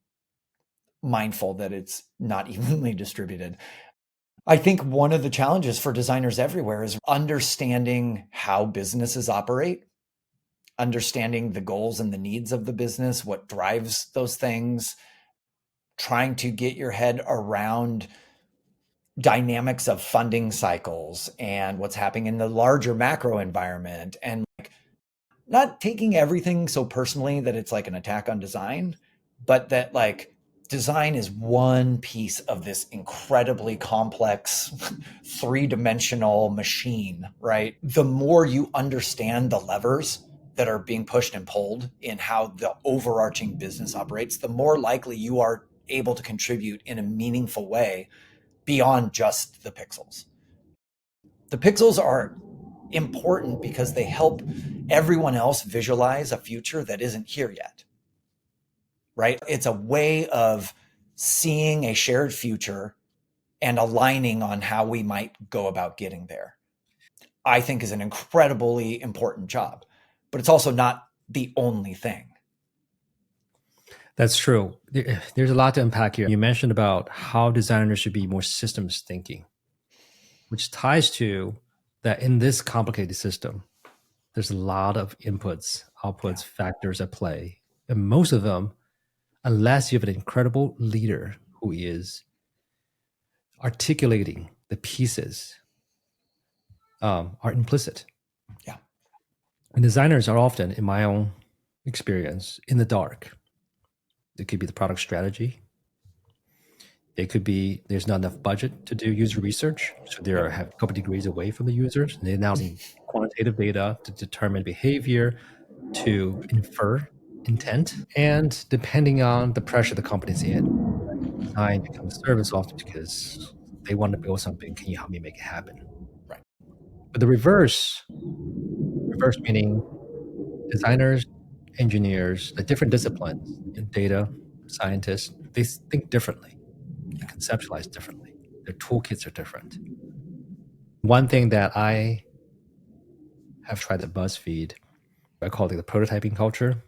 mindful that it's not evenly distributed. I think one of the challenges for designers everywhere is understanding how businesses operate, understanding the goals and the needs of the business, what drives those things, trying to get your head around dynamics of funding cycles and what's happening in the larger macro environment, and like not taking everything so personally that it's like an attack on design, but that like design is one piece of this incredibly complex three-dimensional machine, right? The more you understand the levers that are being pushed and pulled in how the overarching business operates, the more likely you are able to contribute in a meaningful way beyond just the pixels. The pixels are important because they help everyone else visualize a future that isn't here yet, right? It's a way of seeing a shared future and aligning on how we might go about getting there, I think is an incredibly important job, but it's also not the only thing. That's true. There's a lot to unpack here. You mentioned about how designers should be more systems thinking, which ties to that in this complicated system, there's a lot of inputs, outputs, factors at play. And most of them, unless you have an incredible leader who is articulating the pieces, are implicit. Yeah. And designers are often, in my own experience, in the dark. It could be the product strategy. It could be there's not enough budget to do user research. So they have a couple degrees away from the users. And they're now using quantitative data to determine behavior, to infer intent. And depending on the pressure the company's in, design becomes a service often because they want to build something. Can you help me make it happen? Right. But the reverse meaning designers, engineers, the different disciplines, data scientists, they think differently. They conceptualize differently. Their toolkits are different. One thing that I have tried at BuzzFeed, I call it the prototyping culture.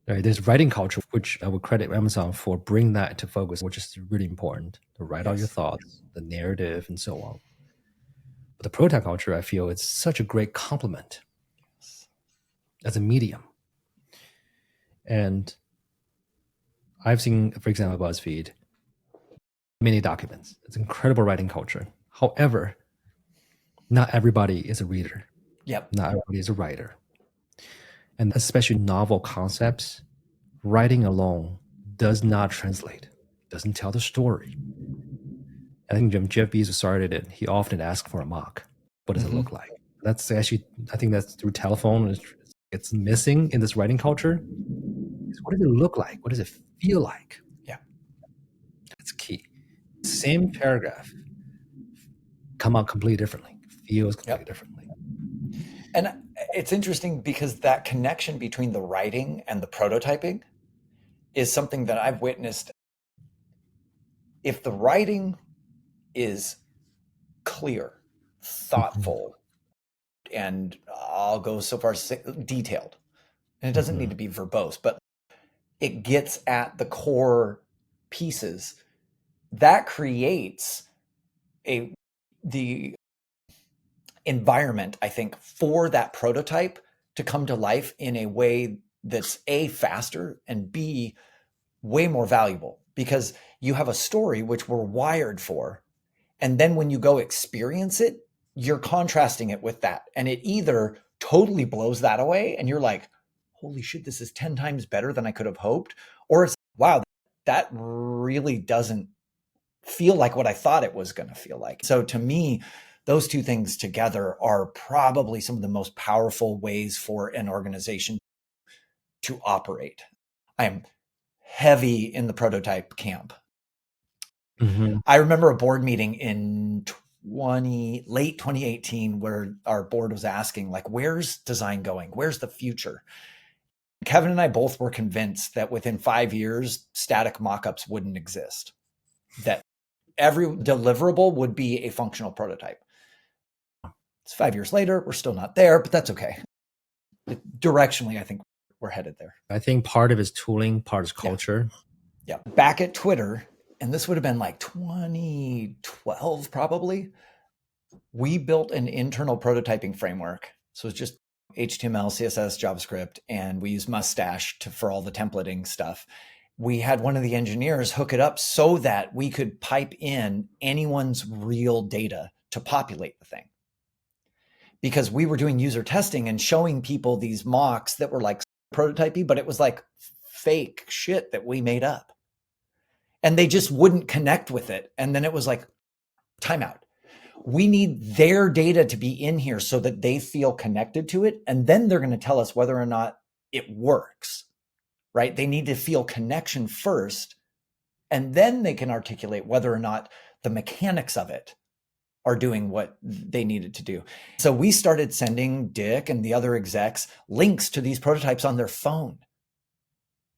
Right, there's writing culture, which I would credit Amazon for bringing that to focus, which is really important to write out your thoughts, the narrative, and so on. But the prototype culture, I feel, it's such a great complement as a medium. And I've seen, for example, BuzzFeed, many documents. It's incredible writing culture. However, not everybody is a reader. Yep. Not everybody is a writer. And especially novel concepts, writing alone does not translate, doesn't tell the story. I think when Jeff Bezos started it, he often asked for a mock. What does it look like? That's actually, I think that's through telephone. It's missing in this writing culture. What does it look like? What does it feel like? Yeah. That's key. Same paragraph come out completely differently, feels completely differently. And it's interesting because that connection between the writing and the prototyping is something that I've witnessed. If the writing is clear, thoughtful, and I'll go so far as to say detailed, and it doesn't need to be verbose, but it gets at the core pieces, that creates the environment, I think, for that prototype to come to life in a way that's A, faster, and B, way more valuable, because you have a story which we're wired for. And then when you go experience it, you're contrasting it with that. And it either totally blows that away and you're like, holy shit, this is 10 times better than I could have hoped. Or it's, wow, that really doesn't feel like what I thought it was going to feel like. So to me, those two things together are probably some of the most powerful ways for an organization to operate. I am heavy in the prototype camp. I remember a board meeting in late 2018 where our board was asking, like, where's design going? Where's the future? Kevin and I both were convinced that within 5 years, static mock-ups wouldn't exist, that every deliverable would be a functional prototype. It's 5 years later, we're still not there, but that's okay. Directionally, I think we're headed there. I think part of it is tooling, part is culture. Yeah. Back at Twitter, and this would have been like 2012 probably, we built an internal prototyping framework. So it's just HTML, CSS, JavaScript, and we use Mustache for all the templating stuff. We had one of the engineers hook it up so that we could pipe in anyone's real data to populate the thing. Because we were doing user testing and showing people these mocks that were like prototypey, but it was like fake shit that we made up. And they just wouldn't connect with it. And then it was like, timeout. We need their data to be in here so that they feel connected to it. And then they're going to tell us whether or not it works, right? They need to feel connection first, and then they can articulate whether or not the mechanics of it are doing what they needed to do. So we started sending Dick and the other execs links to these prototypes on their phone.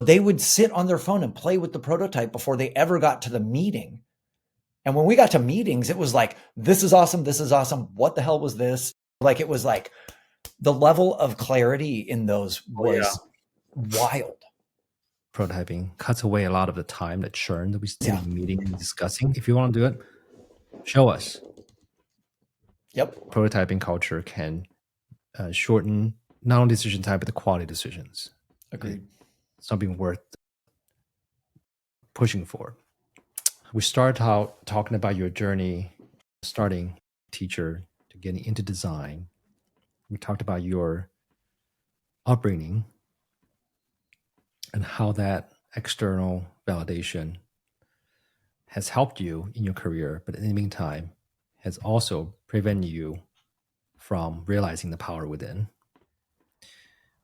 They would sit on their phone and play with the prototype before they ever got to the meeting. And when we got to meetings, it was like, this is awesome. This is awesome. What the hell was this? Like, it was like the level of clarity in those was wild. Prototyping cuts away a lot of the time, the churn that we see in meeting and discussing. If you want to do it, show us. Yep. Prototyping culture can shorten not only decision time, but the quality decisions. Agreed. Something worth pushing for. We start out talking about your journey, starting teacher to getting into design. We talked about your upbringing and how that external validation has helped you in your career, but in the meantime, has also prevented you from realizing the power within.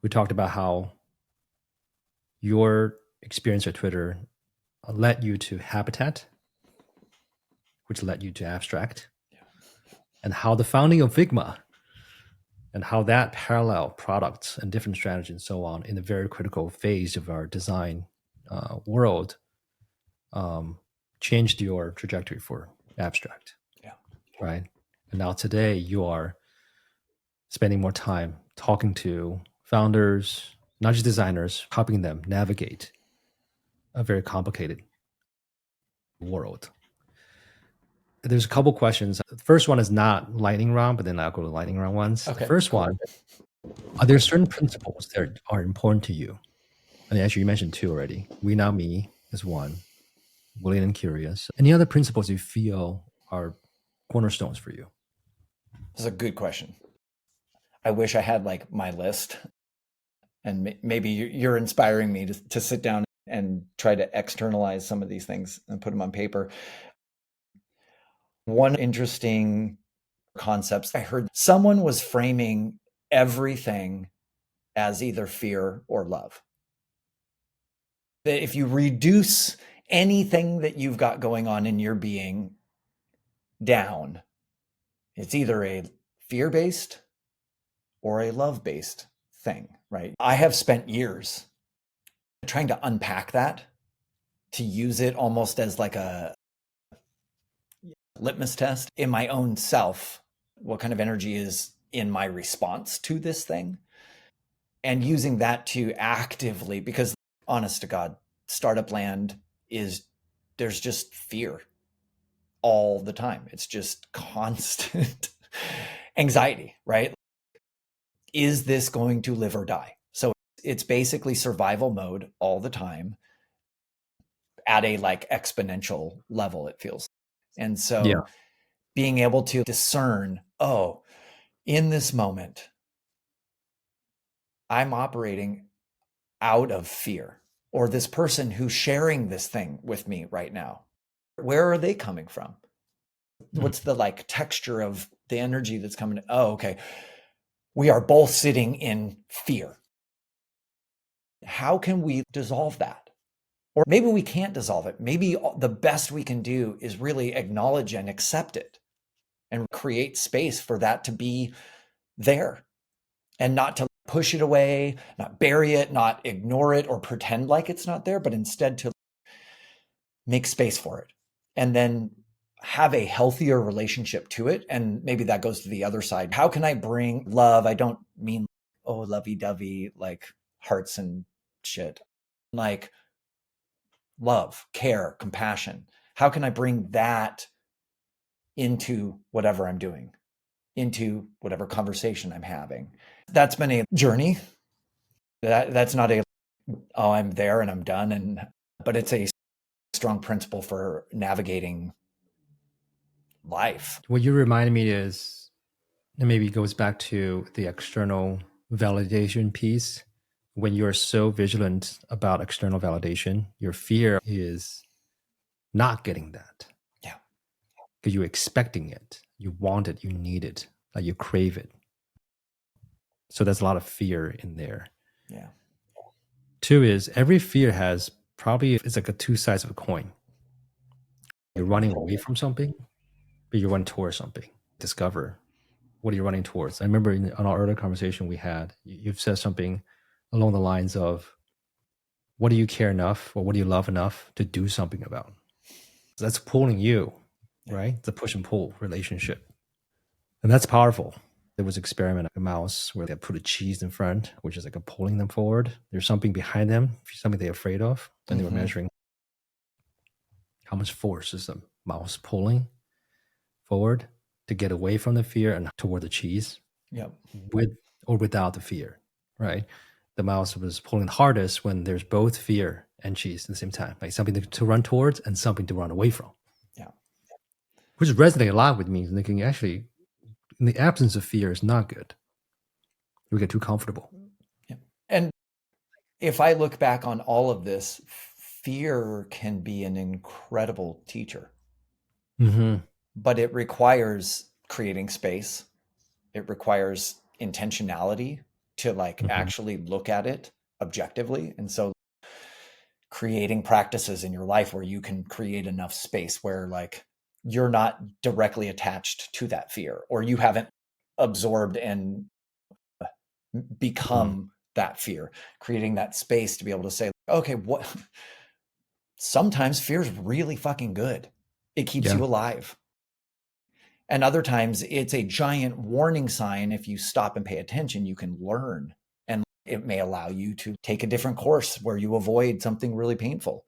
We talked about how your experience at Twitter led you to Habitat, which led you to Abstract, and how the founding of Figma and how that parallel products and different strategies and so on in a very critical phase of our design world changed your trajectory for Abstract. Yeah. Right. And now today you are spending more time talking to founders, not just designers, helping them navigate a very complicated world. There's a couple questions. The first one is not lightning round, but then I'll go to lightning round ones. Okay. The first one, are there certain principles that are important to you? And actually, you mentioned two already. We Now Me is one, willing and curious. Any other principles you feel are cornerstones for you? This is a good question. I wish I had like my list, and maybe you're inspiring me to sit down and try to externalize some of these things and put them on paper. One interesting concept I heard, someone was framing everything as either fear or love. That if you reduce anything that you've got going on in your being down, it's either a fear-based or a love-based thing, right? I have spent years trying to unpack that, to use it almost as like a litmus test in my own self, what kind of energy is in my response to this thing, and using that to actively, because honest to God, startup land there's just fear all the time. It's just constant anxiety, right? Is this going to live or die? So it's basically survival mode all the time at a like exponential level, it feels. And so being able to discern, oh, in this moment, I'm operating out of fear, or this person who's sharing this thing with me right now, where are they coming from? What's the like texture of the energy that's coming? Oh, okay. We are both sitting in fear. How can we dissolve that? Or maybe we can't dissolve it. Maybe the best we can do is really acknowledge and accept it and create space for that to be there, and not to push it away, not bury it, not ignore it or pretend like it's not there, but instead to make space for it and then have a healthier relationship to it. And maybe that goes to the other side. How can I bring love? I don't mean, oh, lovey-dovey, like hearts and shit. Like love, care, compassion. How can I bring that into whatever I'm doing, into whatever conversation I'm having? That's been a journey. That's not a, oh, I'm there and I'm done. But it's a strong principle for navigating life. What you reminded me is, and maybe it goes back to the external validation piece. When you're so vigilant about external validation, your fear is not getting that. Yeah. Because you're expecting it, you want it, you need it, like you crave it. So there's a lot of fear in there. Yeah. Two is every fear has probably, it's like a two sides of a coin. You're running away from something, but you're running towards something. Discover what are you running towards. I remember on our earlier conversation we had, you've said something along the lines of what do you care enough or what do you love enough to do something about? So that's pulling you, right? It's a push and pull relationship. And that's powerful. There was an experiment, a mouse, where they put a cheese in front, which is like a pulling them forward. There's something behind them, something they're afraid of. And they were measuring how much force is the mouse pulling forward to get away from the fear and toward the cheese. Yep. With or without the fear, right? The mouse was pulling hardest when there's both fear and cheese at the same time, like something to run towards and something to run away from. Yeah. Which resonated a lot with me, thinking actually, in the absence of fear is not good. We get too comfortable. Yeah. And if I look back on all of this, fear can be an incredible teacher, but it requires creating space. It requires intentionality to like actually look at it objectively. And so creating practices in your life where you can create enough space where like you're not directly attached to that fear, or you haven't absorbed and become that fear, creating that space to be able to say, okay, what sometimes fear is really fucking good. It keeps you alive. And other times it's a giant warning sign. If you stop and pay attention, you can learn. And it may allow you to take a different course where you avoid something really painful.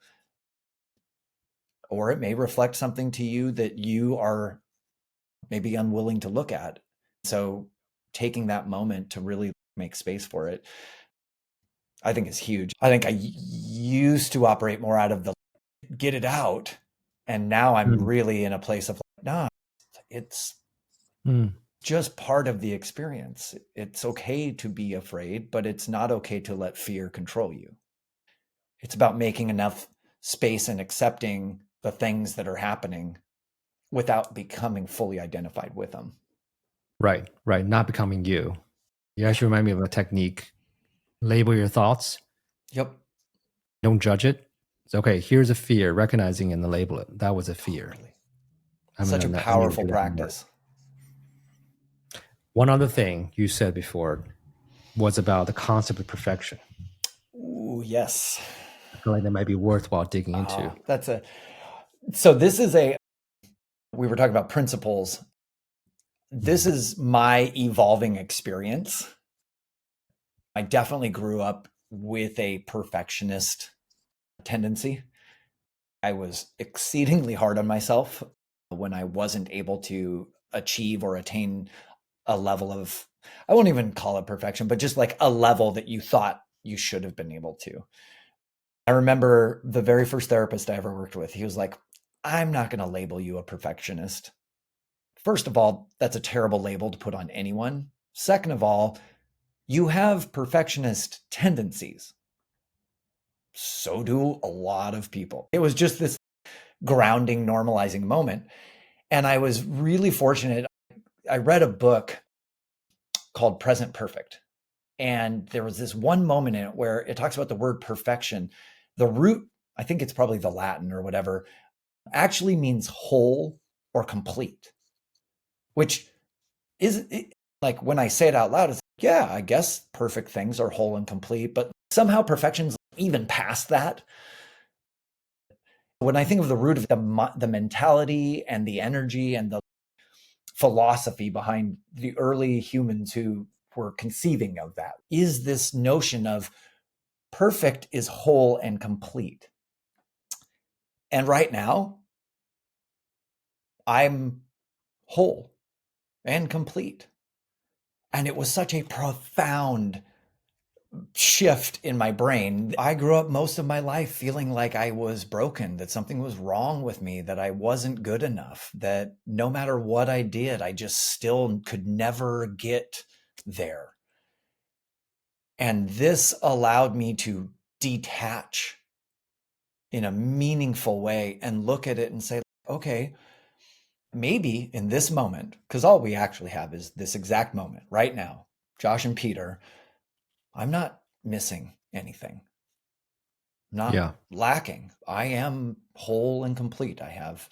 Or it may reflect something to you that you are maybe unwilling to look at. So taking that moment to really make space for it, I think is huge. I think I used to operate more out of the get it out. And now I'm really in a place of like, nah, it's just part of the experience. It's okay to be afraid, but it's not okay to let fear control you. It's about making enough space and accepting the things that are happening without becoming fully identified with them. Right. Not becoming you. You actually remind me of a technique. Label your thoughts. Yep. Don't judge it. It's okay. Here's a fear, recognizing and label it. That was a fear. Totally. Such a powerful practice. One other thing you said before was about the concept of perfection. Ooh, yes. I feel like that might be worthwhile digging into. So this is we were talking about principles. This is my evolving experience. I definitely grew up with a perfectionist tendency. I was exceedingly hard on myself when I wasn't able to achieve or attain a level of, I won't even call it perfection, but just like a level that you thought you should have been able to. I remember the very first therapist I ever worked with, he was like, I'm not going to label you a perfectionist. First of all, that's a terrible label to put on anyone. Second of all, you have perfectionist tendencies. So do a lot of people. It was just this grounding, normalizing moment. And I was really fortunate. I read a book called Present Perfect. And there was this one moment in it where it talks about the word perfection. The root, I think it's probably the Latin or whatever, actually means whole or complete, which is like when I say it out loud, it's like, yeah, I guess perfect things are whole and complete, but somehow perfection's even past that. When I think of the root of the mentality and the energy and the philosophy behind the early humans who were conceiving of that, is this notion of perfect is whole and complete. And right now, I'm whole and complete. And it was such a profound shift in my brain. I grew up most of my life feeling like I was broken, that something was wrong with me, that I wasn't good enough, that no matter what I did, I just still could never get there. And this allowed me to detach in a meaningful way and look at it and say, okay, maybe in this moment, because all we actually have is this exact moment right now, Josh and Peter, I'm not missing anything. I'm not lacking. I am whole and complete. I have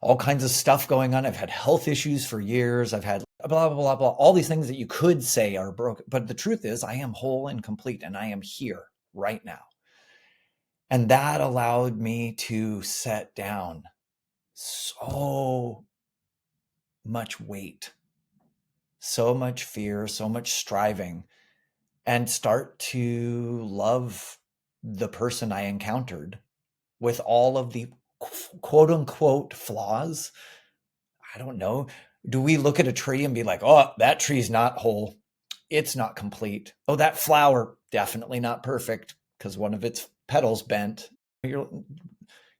all kinds of stuff going on. I've had health issues for years. I've had blah, blah, blah, blah, all these things that you could say are broken. But the truth is I am whole and complete and I am here right now. And that allowed me to set down so much weight, so much fear, so much striving, and start to love the person I encountered with all of the quote unquote flaws. I don't know. Do we look at a tree and be like, oh, that tree's not whole? It's not complete. Oh, that flower, definitely not perfect because one of its petals bent. You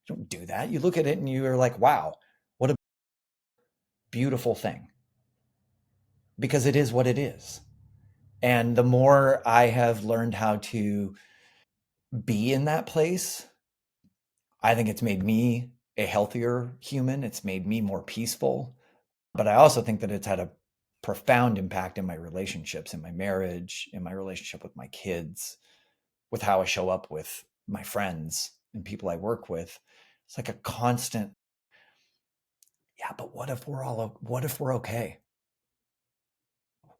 don't do that. You look at it and you're like, wow, what a beautiful thing. Because it is what it is. And the more I have learned how to be in that place, I think it's made me a healthier human. It's made me more peaceful. But I also think that it's had a profound impact in my relationships, in my marriage, in my relationship with my kids, with how I show up with my friends and people I work with. It's like a constant, yeah, but what if we're okay?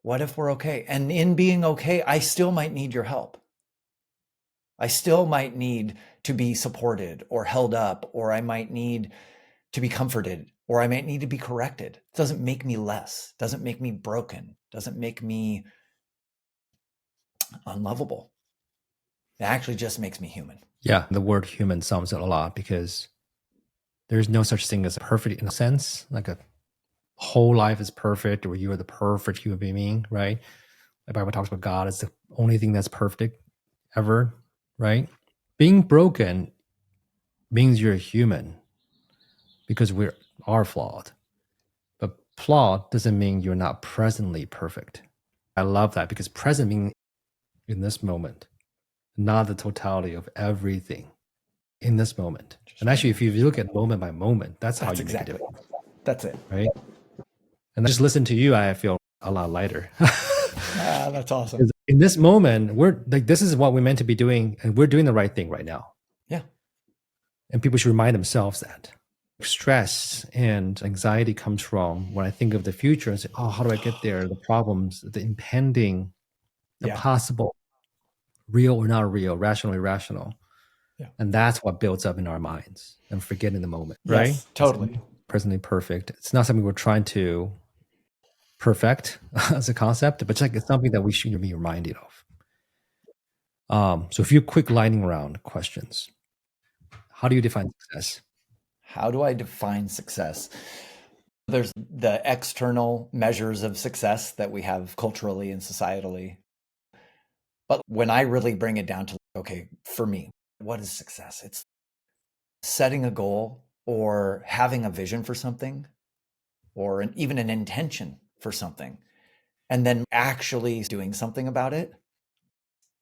What if we're okay? And in being okay, I still might need your help. I still might need to be supported or held up, or I might need to be comforted, or I might need to be corrected. It doesn't make me less, doesn't make me broken, doesn't make me unlovable. It actually just makes me human. Yeah, the word human sums it a lot because there's no such thing as perfect in a sense, like a whole life is perfect or you are the perfect human being, right? The Bible talks about God as the only thing that's perfect ever, right? Being broken means you're a human because we are flawed. But flawed doesn't mean you're not presently perfect. I love that because present means in this moment, not the totality of everything in this moment. And actually, if you look at moment by moment, that's how you exactly make a difference. That's it. Right. And just listen to you, I feel a lot lighter. That's awesome. In this moment, we're like, this is what we're meant to be doing, and we're doing the right thing right now. Yeah. And people should remind themselves that. Stress and anxiety comes from when I think of the future and say, oh, how do I get there? The problems, the impending, the possible, real or not real, rational, irrational. Yeah. And that's what builds up in our minds and forgetting the moment, right? Yes, totally. It's presently perfect. It's not something we're trying to perfect as a concept, but it's something that we should be reminded of. So a few quick lightning round questions. How do you define success? How do I define success? There's the external measures of success that we have culturally and societally. But when I really bring it down to, okay, for me, what is success? It's setting a goal or having a vision for something or even an intention for something and then actually doing something about it.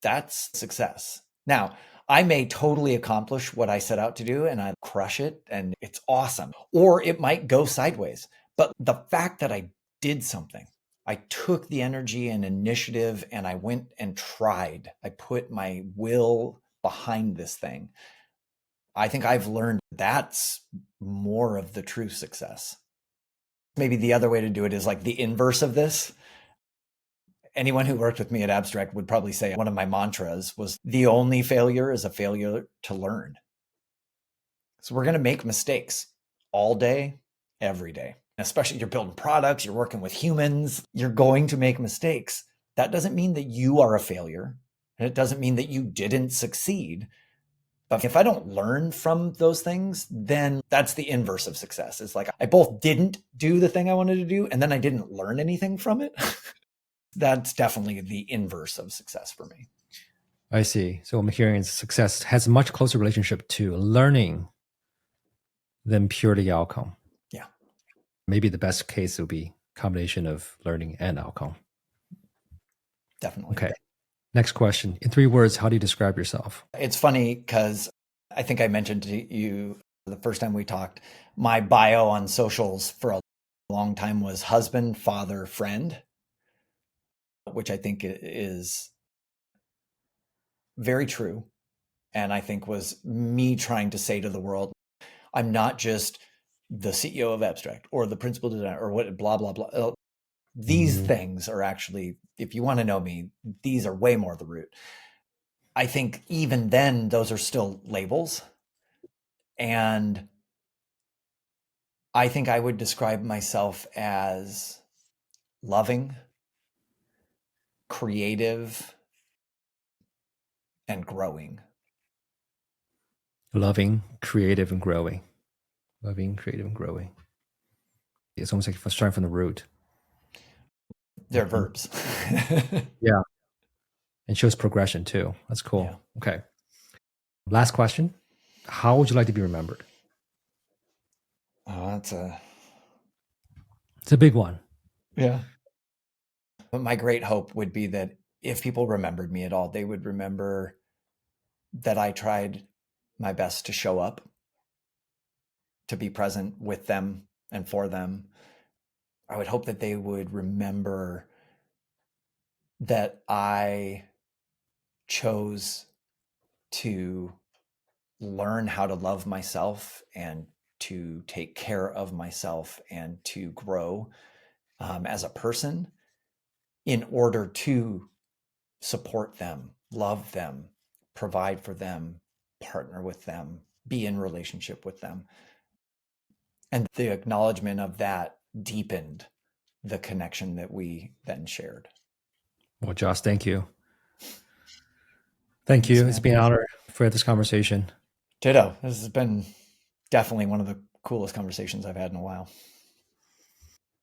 That's success. Now, I may totally accomplish what I set out to do and I crush it and it's awesome. Or it might go sideways. But the fact that I did something, I took the energy and initiative and I went and tried. I put my will behind this thing. I think I've learned that's more of the true success. Maybe the other way to do it is like the inverse of this. Anyone who worked with me at Abstract would probably say one of my mantras was the only failure is a failure to learn. So we're going to make mistakes all day, every day. Especially you're building products, you're working with humans, you're going to make mistakes. That doesn't mean that you are a failure. And it doesn't mean that you didn't succeed. But if I don't learn from those things, then that's the inverse of success. It's like I both didn't do the thing I wanted to do, and then I didn't learn anything from it. That's definitely the inverse of success for me. I see. So I'm hearing success has a much closer relationship to learning than purely outcome. Yeah. Maybe the best case would be combination of learning and outcome. Definitely. Okay. Next question. In 3 words, how do you describe yourself? It's funny because I think I mentioned to you the first time we talked, my bio on socials for a long time was husband, father, friend, which I think is very true. And I think was me trying to say to the world, I'm not just the CEO of Abstract or the principal designer or what, blah, blah, blah. These things are actually, if you want to know me, these are way more the root. I think even then, those are still labels. And I think I would describe myself as loving, creative, and growing. Loving, creative, and growing. Loving, creative, and growing. It's almost like starting from the root. They're verbs. Yeah. And shows progression too. That's cool. Yeah. Okay. Last question. How would you like to be remembered? Oh, It's a big one. yeah. But my great hope would be that if people remembered me at all, they would remember that I tried my best to show up, to be present with them and for them. I would hope that they would remember that I chose to learn how to love myself and to take care of myself and to grow as a person in order to support them, love them, provide for them, partner with them, be in relationship with them. And the acknowledgement of that deepened the connection that we then shared. Well, Josh, thank you. Thank you. It's been an honor for this conversation. Ditto. This has been definitely one of the coolest conversations I've had in a while.